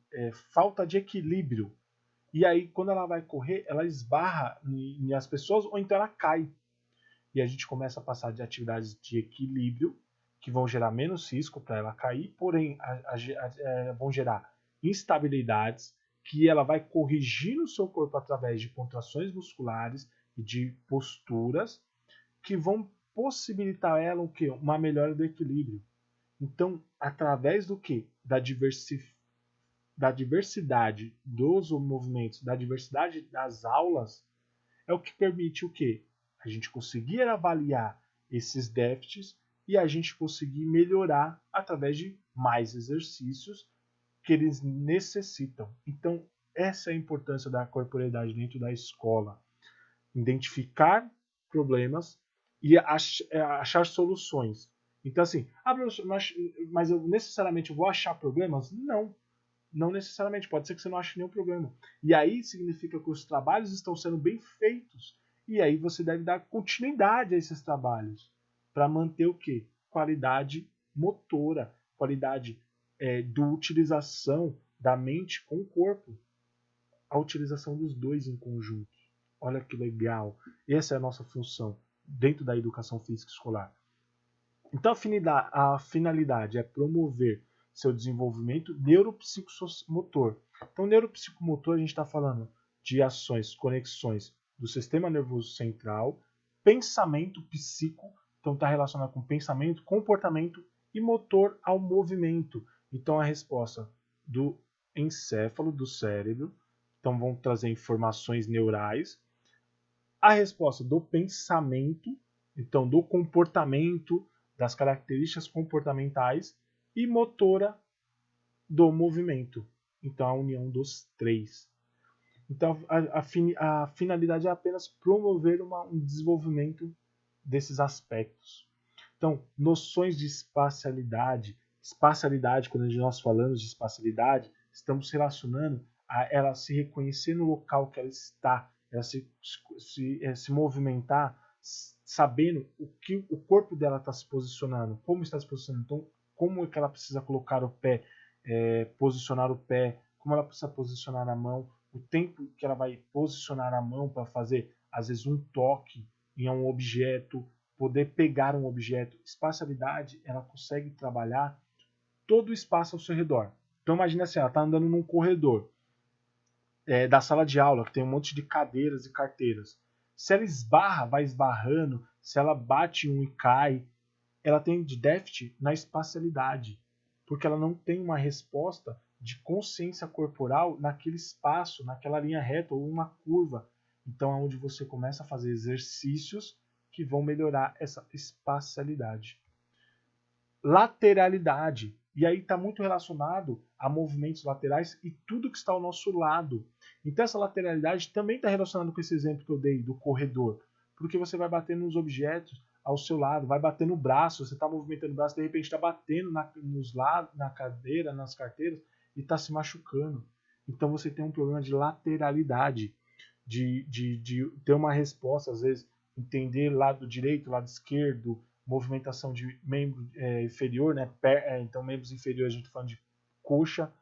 Speaker 1: falta de equilíbrio e aí quando ela vai correr, ela esbarra em as pessoas ou então ela cai. E a gente começa a passar de atividades de equilíbrio que vão gerar menos risco para ela cair, porém vão gerar instabilidades que ela vai corrigir no seu corpo através de contrações musculares e de posturas que vão possibilitar ela o quê? Uma melhora do equilíbrio. Então, através do quê? Da diversidade dos movimentos, da diversidade das aulas, é o que permite o quê? A gente conseguir avaliar esses déficits e a gente conseguir melhorar através de mais exercícios que eles necessitam. Então, essa é a importância da corporeidade dentro da escola. Identificar problemas e achar soluções. Então, assim, professor, mas eu necessariamente vou achar problemas? Não, não necessariamente. Pode ser que você não ache nenhum problema. E aí significa que os trabalhos estão sendo bem feitos. E aí você deve dar continuidade a esses trabalhos para manter o quê? Qualidade motora, qualidade de utilização da mente com o corpo. A utilização dos dois em conjunto. Olha que legal. Essa é a nossa função dentro da educação física escolar. Então a finalidade é promover seu desenvolvimento neuropsicomotor. Então, neuropsicomotor a gente está falando de ações, conexões do sistema nervoso central, pensamento psico, então está relacionado com pensamento, comportamento e motor ao movimento. Então a resposta do encéfalo, do cérebro, então vão trazer informações neurais. A resposta do pensamento, então do comportamento, das características comportamentais e motora do movimento. Então a união dos três. Então a finalidade é apenas promover um desenvolvimento desses aspectos. Então, noções de espacialidade, quando nós falamos de espacialidade, estamos relacionando a ela se reconhecer no local que ela está, ela se movimentar, sabendo o que o corpo dela está se posicionando, como está se posicionando, então como é que ela precisa colocar o pé, posicionar o pé, como ela precisa posicionar a mão, o tempo que ela vai posicionar a mão para fazer, às vezes, um toque em um objeto, poder pegar um objeto. Espacialidade, ela consegue trabalhar todo o espaço ao seu redor. Então imagina assim, ela está andando num corredor da sala de aula, que tem um monte de cadeiras e carteiras. Se ela esbarra, vai esbarrando, se ela bate um e cai, ela tem déficit na espacialidade, porque ela não tem uma resposta de consciência corporal naquele espaço, naquela linha reta ou uma curva. Então é onde você começa a fazer exercícios que vão melhorar essa espacialidade. Lateralidade. E aí está muito relacionado a movimentos laterais e tudo que está ao nosso lado. Então essa lateralidade também está relacionada com esse exemplo que eu dei do corredor, porque você vai batendo nos objetos ao seu lado, vai bater no braço, você está movimentando o braço, de repente está batendo nos lados, na cadeira, nas carteiras e está se machucando. Então você tem um problema de lateralidade, de ter uma resposta, às vezes entender lado direito, lado esquerdo, movimentação de membro inferior, né? Então membros inferiores a gente está falando de coxa,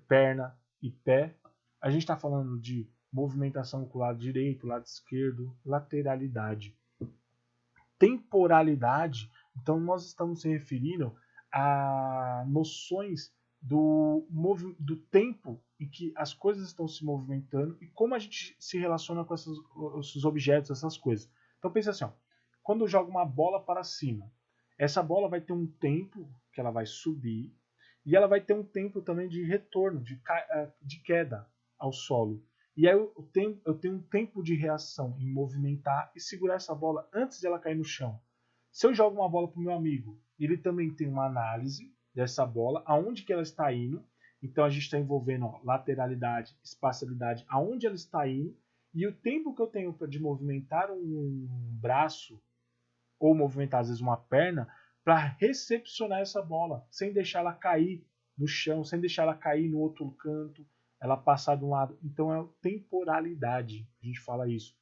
Speaker 1: perna e pé. A gente está falando de movimentação com o lado direito, lado esquerdo, lateralidade. Temporalidade, então nós estamos se referindo a noções do tempo em que as coisas estão se movimentando e como a gente se relaciona com esses objetos, essas coisas. Então pensa assim, ó, quando eu jogo uma bola para cima, essa bola vai ter um tempo que ela vai subir e ela vai ter um tempo também de retorno, de queda ao solo. E aí eu tenho um tempo de reação em movimentar e segurar essa bola antes de ela cair no chão. Se eu jogo uma bola para o meu amigo, ele também tem uma análise dessa bola, aonde que ela está indo. Então a gente está envolvendo lateralidade, espacialidade, aonde ela está indo. E o tempo que eu tenho de movimentar um braço, ou movimentar às vezes uma perna, para recepcionar essa bola, sem deixar ela cair no chão, sem deixar ela cair no outro canto, ela passar de um lado. Então é temporalidade, a gente fala isso.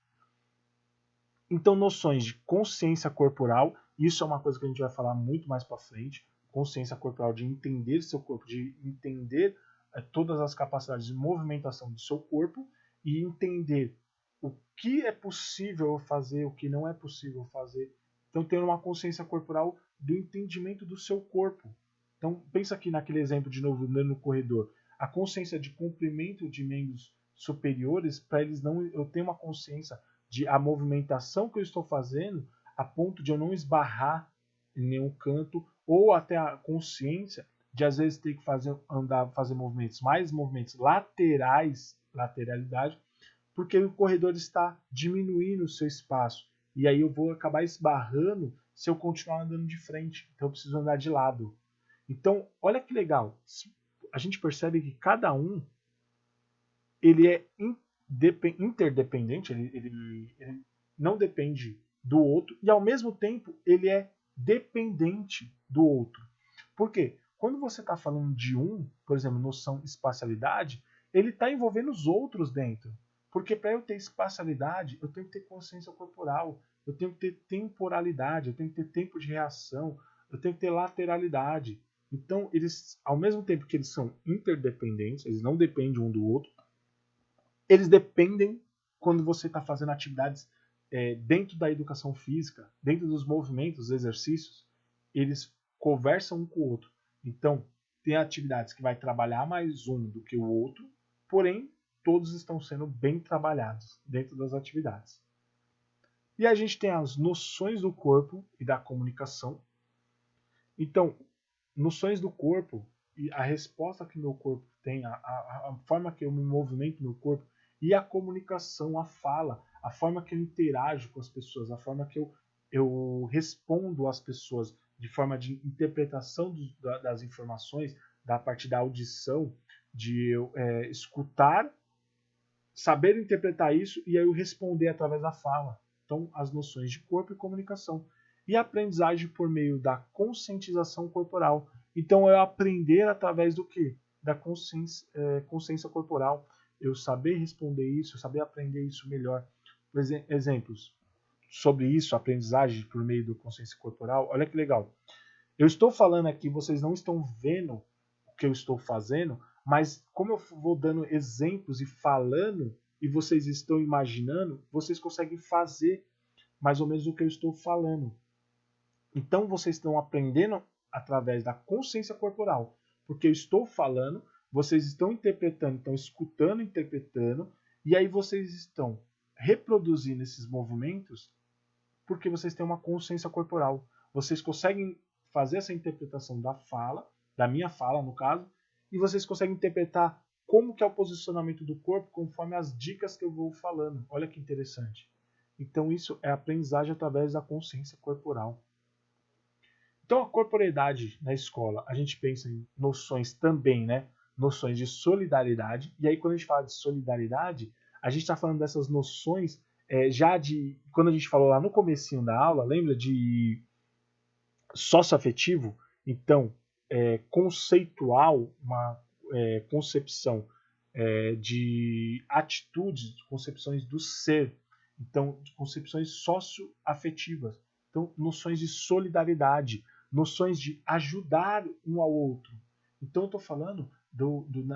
Speaker 1: Então noções de consciência corporal, isso é uma coisa que a gente vai falar muito mais para frente, consciência corporal, de entender seu corpo, de entender todas as capacidades de movimentação do seu corpo e entender o que é possível fazer, o que não é possível fazer. Então ter uma consciência corporal do entendimento do seu corpo. Então pensa aqui naquele exemplo de novo, no corredor. A consciência de comprimento de membros superiores, para eles não, eu tenho uma consciência de a movimentação que eu estou fazendo a ponto de eu não esbarrar em nenhum canto, ou até a consciência de às vezes ter que fazer movimentos laterais, lateralidade, porque o corredor está diminuindo o seu espaço. E aí eu vou acabar esbarrando se eu continuar andando de frente. Então eu preciso andar de lado. Então, olha que legal. A gente percebe que cada um ele é interdependente, ele não depende do outro, e ao mesmo tempo ele é dependente do outro. Por quê? Quando você está falando de por exemplo, noção espacialidade, ele está envolvendo os outros dentro. Porque para eu ter espacialidade, eu tenho que ter consciência corporal, eu tenho que ter temporalidade, eu tenho que ter tempo de reação, eu tenho que ter lateralidade. Então, eles, ao mesmo tempo que eles são interdependentes, eles não dependem um do outro, eles dependem quando você está fazendo atividades dentro da educação física, dentro dos movimentos, dos exercícios, eles conversam um com o outro. Então, tem atividades que vai trabalhar mais um do que o outro, porém, todos estão sendo bem trabalhados dentro das atividades. E a gente tem as noções do corpo e da comunicação. Então, noções do corpo e a resposta que meu corpo tem, a forma que eu me movimento no meu corpo e a comunicação, a fala, a forma que eu interajo com as pessoas, a forma que eu respondo às pessoas de forma de interpretação das informações, da parte da audição, de eu escutar, saber interpretar isso e aí eu responder através da fala. Então, as noções de corpo e comunicação. E a aprendizagem por meio da conscientização corporal. Então, é aprender através do quê? Da consciência corporal. Eu saber responder isso, eu saber aprender isso melhor. Exemplos sobre isso, aprendizagem por meio da consciência corporal. Olha que legal. Eu estou falando aqui, vocês não estão vendo o que eu estou fazendo, mas como eu vou dando exemplos e falando, e vocês estão imaginando, vocês conseguem fazer mais ou menos o que eu estou falando. Então vocês estão aprendendo através da consciência corporal, porque eu estou falando, vocês estão interpretando, estão escutando, interpretando, e aí vocês estão reproduzindo esses movimentos porque vocês têm uma consciência corporal. Vocês conseguem fazer essa interpretação da fala, da minha fala no caso, e vocês conseguem interpretar como que é o posicionamento do corpo conforme as dicas que eu vou falando. Olha que interessante. Então isso é aprendizagem através da consciência corporal. Então a corporeidade na escola, a gente pensa em noções também, né? Noções de solidariedade. E aí quando a gente fala de solidariedade, a gente está falando dessas noções já de, quando a gente falou lá no comecinho da aula, lembra de socioafetivo? Então, conceitual, uma concepção de atitudes, concepções do ser, então, concepções socioafetivas. Então, noções de solidariedade, noções de ajudar um ao outro. Então, eu estou falando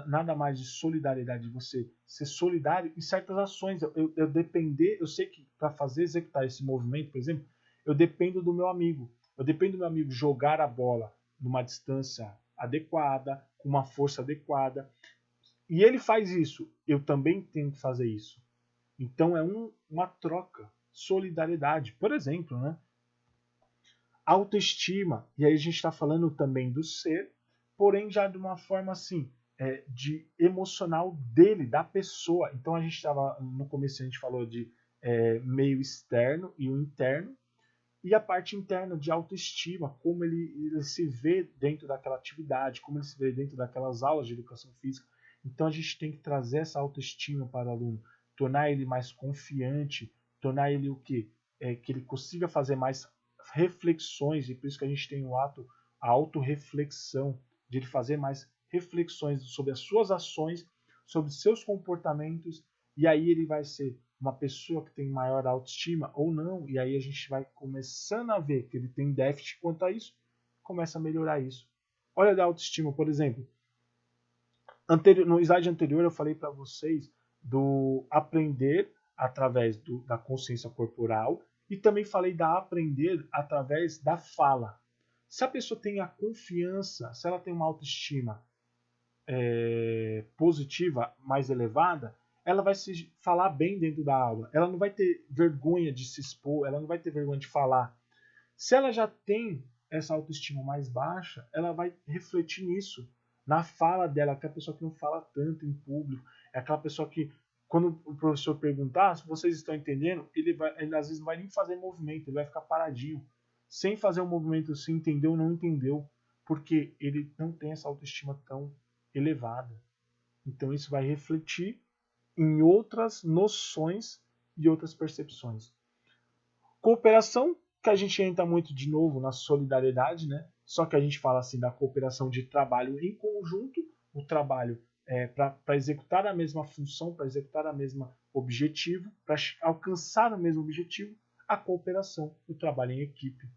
Speaker 1: nada mais de solidariedade, de você ser solidário em certas ações. Eu depender, eu sei que para executar esse movimento, por exemplo, eu dependo do meu amigo. Eu dependo do meu amigo jogar a bola numa distância adequada, com uma força adequada. E ele faz isso, eu também tenho que fazer isso. Então é uma troca, solidariedade. Por exemplo, né? Autoestima. E aí a gente está falando também do ser, porém já de uma forma assim, de emocional dele, da pessoa. Então a gente estava, no começo a gente falou de meio externo e o interno, e a parte interna de autoestima, como ele se vê dentro daquela atividade, como ele se vê dentro daquelas aulas de educação física. Então a gente tem que trazer essa autoestima para o aluno, tornar ele mais confiante, tornar ele o quê? Que ele consiga fazer mais reflexões, e por isso que a gente tem a autorreflexão, de ele fazer mais reflexões sobre as suas ações, sobre seus comportamentos, e aí ele vai ser uma pessoa que tem maior autoestima ou não, e aí a gente vai começando a ver que ele tem déficit quanto a isso, começa a melhorar isso. Olha da autoestima, por exemplo. No slide anterior eu falei para vocês do aprender através da consciência corporal e também falei da aprender através da fala. Se a pessoa tem a confiança, se ela tem uma autoestima positiva mais elevada, ela vai se falar bem dentro da aula. Ela não vai ter vergonha de se expor, ela não vai ter vergonha de falar. Se ela já tem essa autoestima mais baixa, ela vai refletir nisso, na fala dela, aquela pessoa que não fala tanto em público, é aquela pessoa que, quando o professor perguntar se vocês estão entendendo, ele às vezes não vai nem fazer movimento, ele vai ficar paradinho, sem fazer um movimento se entendeu ou não entendeu, porque ele não tem essa autoestima tão elevada. Então isso vai refletir em outras noções e outras percepções. Cooperação, que a gente entra muito de novo na solidariedade, né? Só que a gente fala assim da cooperação de trabalho em conjunto, o trabalho para executar a mesma função, para executar a mesma objetivo, para alcançar o mesmo objetivo, a cooperação, o trabalho em equipe.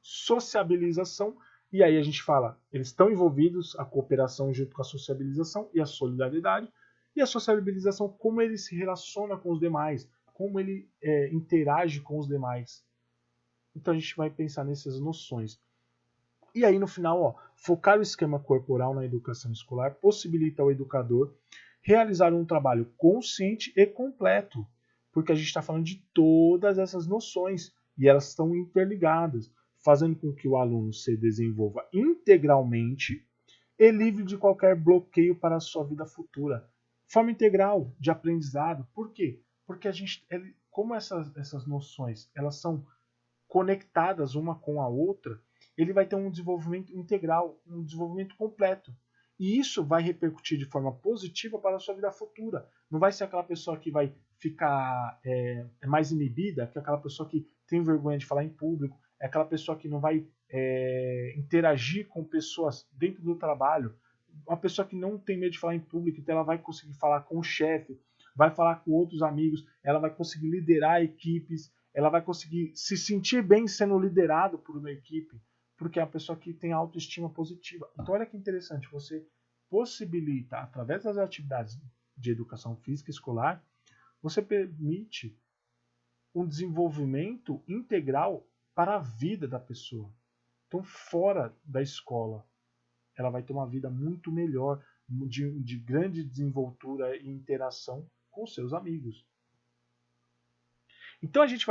Speaker 1: Sociabilização, e aí a gente fala, eles estão envolvidos, a cooperação junto com a sociabilização e a solidariedade, e a sociabilização, como ele se relaciona com os demais, como ele interage com os demais. Então a gente vai pensar nessas noções. E aí no final, ó, focar o esquema corporal na educação escolar possibilita ao educador realizar um trabalho consciente e completo, porque a gente está falando de todas essas noções e elas estão interligadas, fazendo com que o aluno se desenvolva integralmente e livre de qualquer bloqueio para a sua vida futura. Forma integral de aprendizado. Por quê? Porque a gente, como essas noções elas são conectadas uma com a outra, ele vai ter um desenvolvimento integral, um desenvolvimento completo. E isso vai repercutir de forma positiva para a sua vida futura. Não vai ser aquela pessoa que vai ficar mais inibida, que é aquela pessoa que tem vergonha de falar em público, é aquela pessoa que não vai interagir com pessoas dentro do trabalho, uma pessoa que não tem medo de falar em público, então ela vai conseguir falar com o chefe, vai falar com outros amigos, ela vai conseguir liderar equipes, ela vai conseguir se sentir bem sendo liderado por uma equipe, porque é a pessoa que tem autoestima positiva. Então olha que interessante, você possibilita, através das atividades de educação física escolar, você permite um desenvolvimento integral para a vida da pessoa. Então, fora da escola, ela vai ter uma vida muito melhor, de grande desenvoltura e interação com seus amigos. Então a gente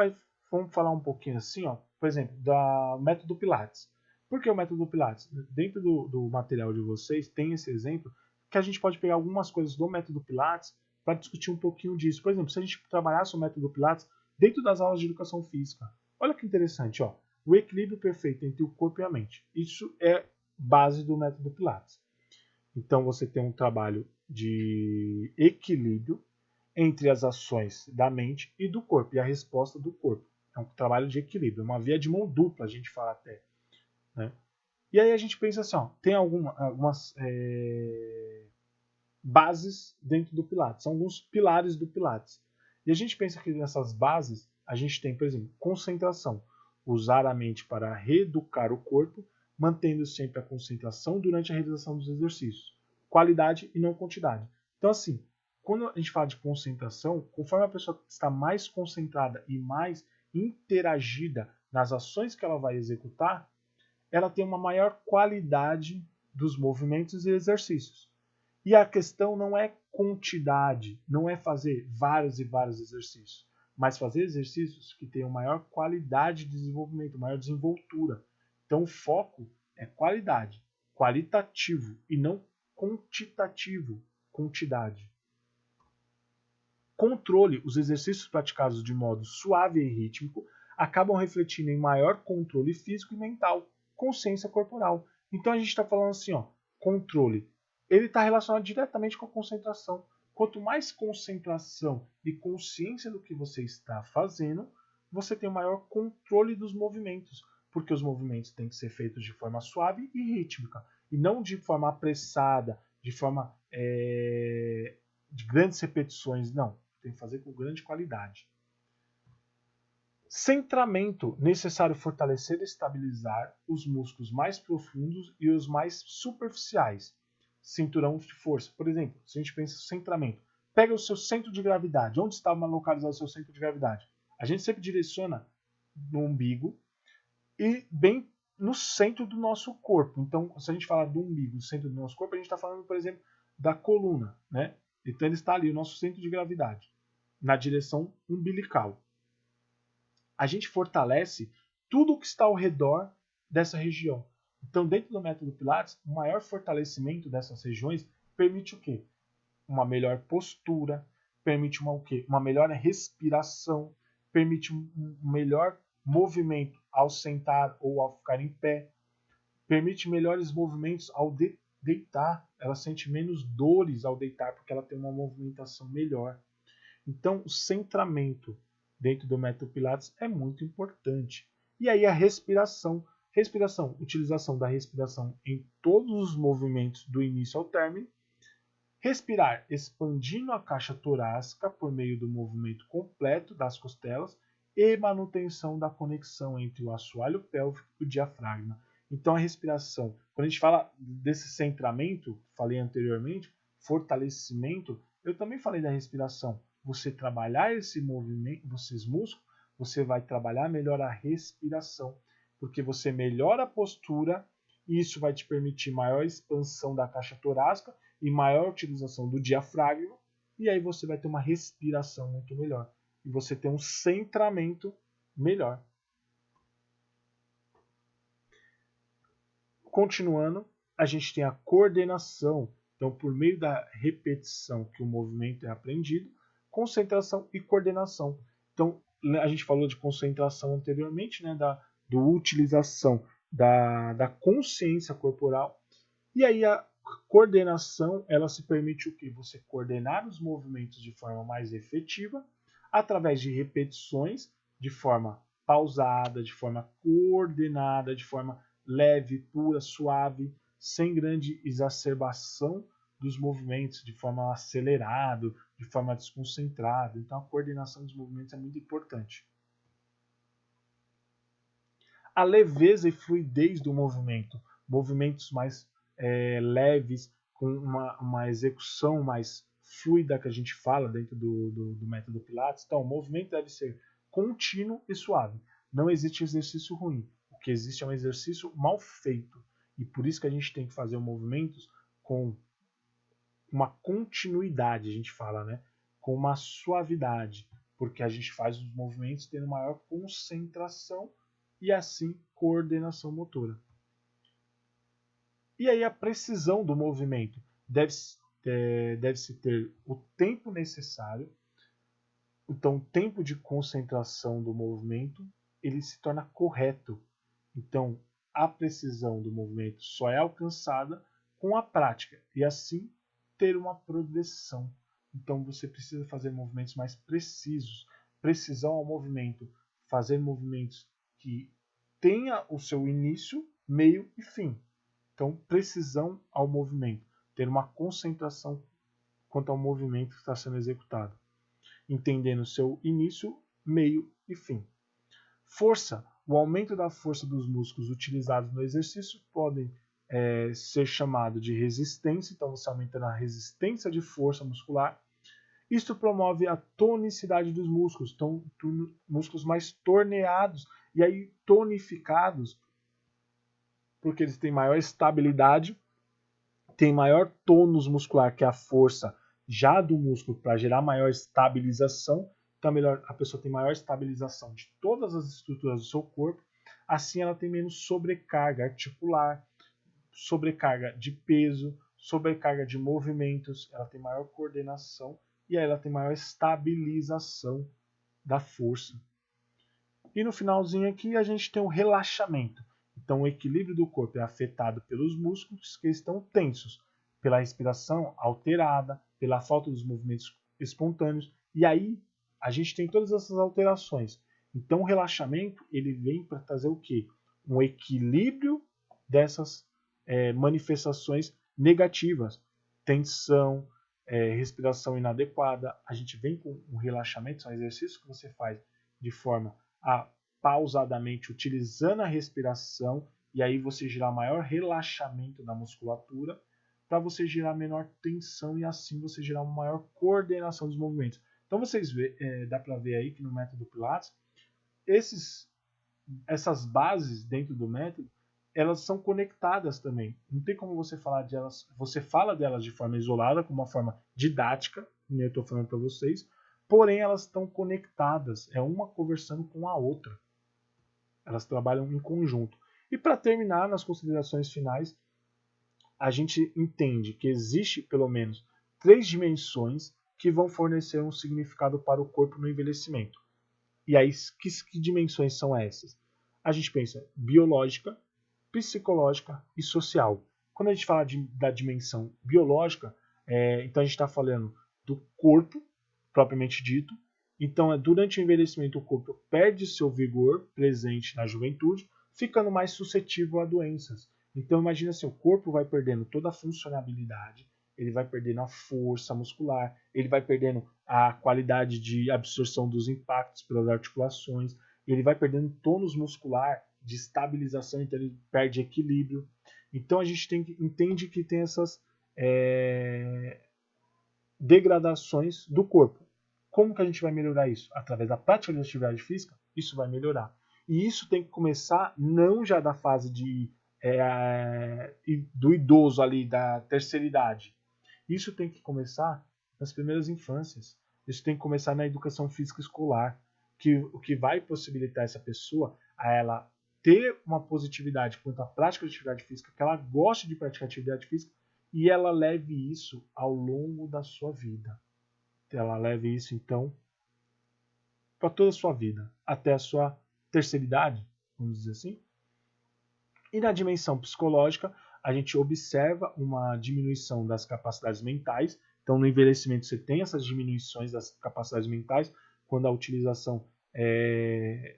Speaker 1: vamos falar um pouquinho assim, ó, por exemplo, do método Pilates. Por que o método Pilates? Dentro do material de vocês tem esse exemplo que a gente pode pegar algumas coisas do método Pilates para discutir um pouquinho disso. Por exemplo, se a gente trabalhasse o método Pilates dentro das aulas de educação física. Olha que interessante, ó, o equilíbrio perfeito entre o corpo e a mente. Isso é base do método Pilates. Então você tem um trabalho de equilíbrio entre as ações da mente e do corpo, e a resposta do corpo. É um trabalho de equilíbrio, uma via de mão dupla, a gente fala até. Né? E aí a gente pensa assim, ó, tem algumas bases dentro do Pilates, são alguns pilares do Pilates. E a gente pensa que nessas bases, a gente tem, por exemplo, concentração, usar a mente para reeducar o corpo, mantendo sempre a concentração durante a realização dos exercícios. Qualidade e não quantidade. Então, assim, quando a gente fala de concentração, conforme a pessoa está mais concentrada e mais interagida nas ações que ela vai executar, ela tem uma maior qualidade dos movimentos e exercícios. E a questão não é quantidade, não é fazer vários e vários exercícios, mas fazer exercícios que tenham maior qualidade de desenvolvimento, maior desenvoltura. Então o foco é qualidade, qualitativo e não quantitativo, quantidade. Controle, os exercícios praticados de modo suave e rítmico acabam refletindo em maior controle físico e mental, consciência corporal. Então a gente está falando assim, ó, controle. Ele está relacionado diretamente com a concentração. Quanto mais concentração e consciência do que você está fazendo, você tem um maior controle dos movimentos, porque os movimentos têm que ser feitos de forma suave e rítmica, e não de forma apressada, de forma de grandes repetições, não. Tem que fazer com grande qualidade. Centramento, necessário fortalecer e estabilizar os músculos mais profundos e os mais superficiais. Cinturão de força. Por exemplo, se a gente pensa em centramento, pega o seu centro de gravidade. Onde está localizado o seu centro de gravidade? A gente sempre direciona no umbigo e bem no centro do nosso corpo. Então, se a gente fala do umbigo, no centro do nosso corpo, a gente está falando, por exemplo, da coluna, né? Então ele está ali, o nosso centro de gravidade, na direção umbilical. A gente fortalece tudo o que está ao redor dessa região. Então, dentro do método Pilates, o maior fortalecimento dessas regiões permite o quê? Uma melhor postura, permite o quê? Uma melhor respiração, permite um melhor movimento ao sentar ou ao ficar em pé, permite melhores movimentos ao deitar, ela sente menos dores ao deitar porque ela tem uma movimentação melhor. Então, o centramento dentro do método Pilates é muito importante. E aí a respiração. Respiração, utilização da respiração em todos os movimentos do início ao término. Respirar expandindo a caixa torácica por meio do movimento completo das costelas e manutenção da conexão entre o assoalho pélvico e o diafragma. Então a respiração, quando a gente fala desse centramento, falei anteriormente, fortalecimento, eu também falei da respiração. Você trabalhar esse movimento, esses músculos, você vai trabalhar melhor a respiração, porque você melhora a postura e isso vai te permitir maior expansão da caixa torácica e maior utilização do diafragma, e aí você vai ter uma respiração muito melhor. E você tem um centramento melhor. Continuando, a gente tem a coordenação. Então, por meio da repetição que o movimento é aprendido, concentração e coordenação. Então, a gente falou de concentração anteriormente, né, da utilização da consciência corporal. E aí a coordenação, ela se permite o quê? Você coordenar os movimentos de forma mais efetiva, através de repetições, de forma pausada, de forma coordenada, de forma leve, pura, suave, sem grande exacerbação dos movimentos, de forma acelerada, de forma desconcentrada. Então a coordenação dos movimentos é muito importante. A leveza e fluidez do movimento, movimentos mais leves, com uma execução mais fluida que a gente fala dentro do método Pilates. Então, o movimento deve ser contínuo e suave. Não existe exercício ruim. O que existe é um exercício mal feito. E por isso que a gente tem que fazer movimentos com uma continuidade, a gente fala, né? Com uma suavidade, porque a gente faz os movimentos tendo maior concentração e assim coordenação motora. E aí a precisão do movimento deve-se ter o tempo necessário. Então o tempo de concentração do movimento ele se torna correto. Então a precisão do movimento só é alcançada com a prática e assim ter uma progressão. Então você precisa fazer movimentos mais precisos. Precisão ao movimento, fazer movimentos que tenha o seu início, meio e fim. Então, precisão ao movimento, ter uma concentração quanto ao movimento que está sendo executado, entendendo seu início, meio e fim. Força. O aumento da força dos músculos utilizados no exercício podem ser chamado de resistência, então você aumentando a resistência de força muscular. Isto promove a tonicidade dos músculos, então músculos mais torneados e aí tonificados, porque eles têm maior estabilidade, tem maior tônus muscular, que é a força já do músculo para gerar maior estabilização. Então a pessoa tem maior estabilização de todas as estruturas do seu corpo, assim ela tem menos sobrecarga articular, sobrecarga de peso, sobrecarga de movimentos, ela tem maior coordenação e aí ela tem maior estabilização da força. E no finalzinho aqui a gente tem um relaxamento. Então o equilíbrio do corpo é afetado pelos músculos que estão tensos, pela respiração alterada, pela falta dos movimentos espontâneos. E aí a gente tem todas essas alterações. Então o relaxamento ele vem para trazer o quê? Um equilíbrio dessas manifestações negativas. Tensão, respiração inadequada. A gente vem com um relaxamento, são exercícios que você faz de forma a pausadamente utilizando a respiração e aí você gerar maior relaxamento da musculatura para você gerar menor tensão e assim você gerar uma maior coordenação dos movimentos. Então vocês dá para ver aí que no método Pilates essas bases dentro do método elas são conectadas também. Não tem como você falar delas, você fala delas de forma isolada, com uma forma didática, como eu estou falando para vocês, porém elas estão conectadas, é uma conversando com a outra. Elas trabalham em conjunto. E para terminar, nas considerações finais, a gente entende que existe pelo menos 3 dimensões que vão fornecer um significado para o corpo no envelhecimento. E aí, que dimensões são essas? A gente pensa biológica, psicológica e social. Quando a gente fala da dimensão biológica, então a gente está falando do corpo, propriamente dito, Então, durante o envelhecimento, o corpo perde seu vigor presente na juventude, ficando mais suscetível a doenças. Então, imagina assim, o corpo vai perdendo toda a funcionalidade, ele vai perdendo a força muscular, ele vai perdendo a qualidade de absorção dos impactos pelas articulações, ele vai perdendo tônus muscular de estabilização, então ele perde equilíbrio. Então, a gente entende que tem essas degradações do corpo. Como que a gente vai melhorar isso? Através da prática de atividade física, isso vai melhorar. E isso tem que começar não já da fase do idoso ali, da terceira idade. Isso tem que começar nas primeiras infâncias. Isso tem que começar na educação física escolar, o que vai possibilitar essa pessoa a ela ter uma positividade quanto à prática de atividade física, que ela goste de praticar atividade física e ela leve isso ao longo da sua vida. Ela leve isso, então, para toda a sua vida, até a sua terceira idade, vamos dizer assim. E na dimensão psicológica, a gente observa uma diminuição das capacidades mentais. Então, no envelhecimento, você tem essas diminuições das capacidades mentais, quando a utilização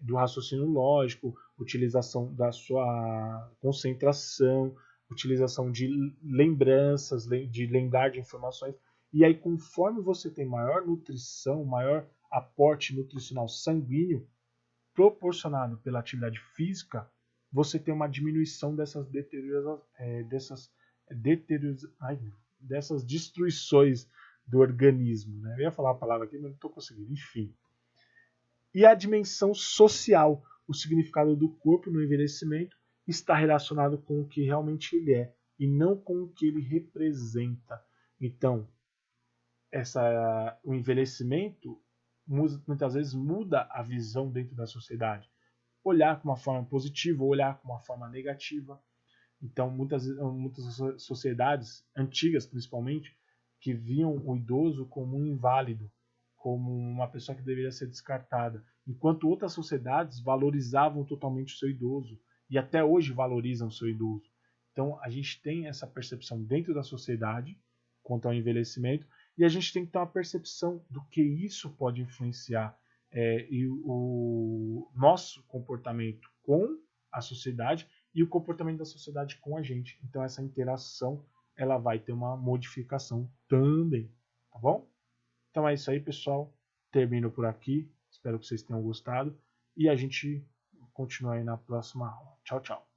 Speaker 1: do raciocínio lógico, utilização da sua concentração, utilização de lembranças, de lembrar de informações. E aí, conforme você tem maior nutrição, maior aporte nutricional sanguíneo, proporcionado pela atividade física, você tem uma diminuição dessas destruições do organismo. Né? Eu ia falar a palavra aqui, mas não estou conseguindo. Enfim. E a dimensão social, o significado do corpo no envelhecimento está relacionado com o que realmente ele é e não com o que ele representa. Então, o envelhecimento muitas vezes muda a visão dentro da sociedade. Olhar com uma forma positiva, olhar com uma forma negativa. Então, muitas sociedades, antigas principalmente, que viam o idoso como um inválido, como uma pessoa que deveria ser descartada, enquanto outras sociedades valorizavam totalmente o seu idoso, e até hoje valorizam o seu idoso. Então, a gente tem essa percepção dentro da sociedade quanto ao envelhecimento, e a gente tem que ter uma percepção do que isso pode influenciar e o nosso comportamento com a sociedade e o comportamento da sociedade com a gente. Então essa interação ela vai ter uma modificação também, tá bom? Então é isso aí, pessoal. Termino por aqui. Espero que vocês tenham gostado e a gente continua aí na próxima aula. Tchau, tchau.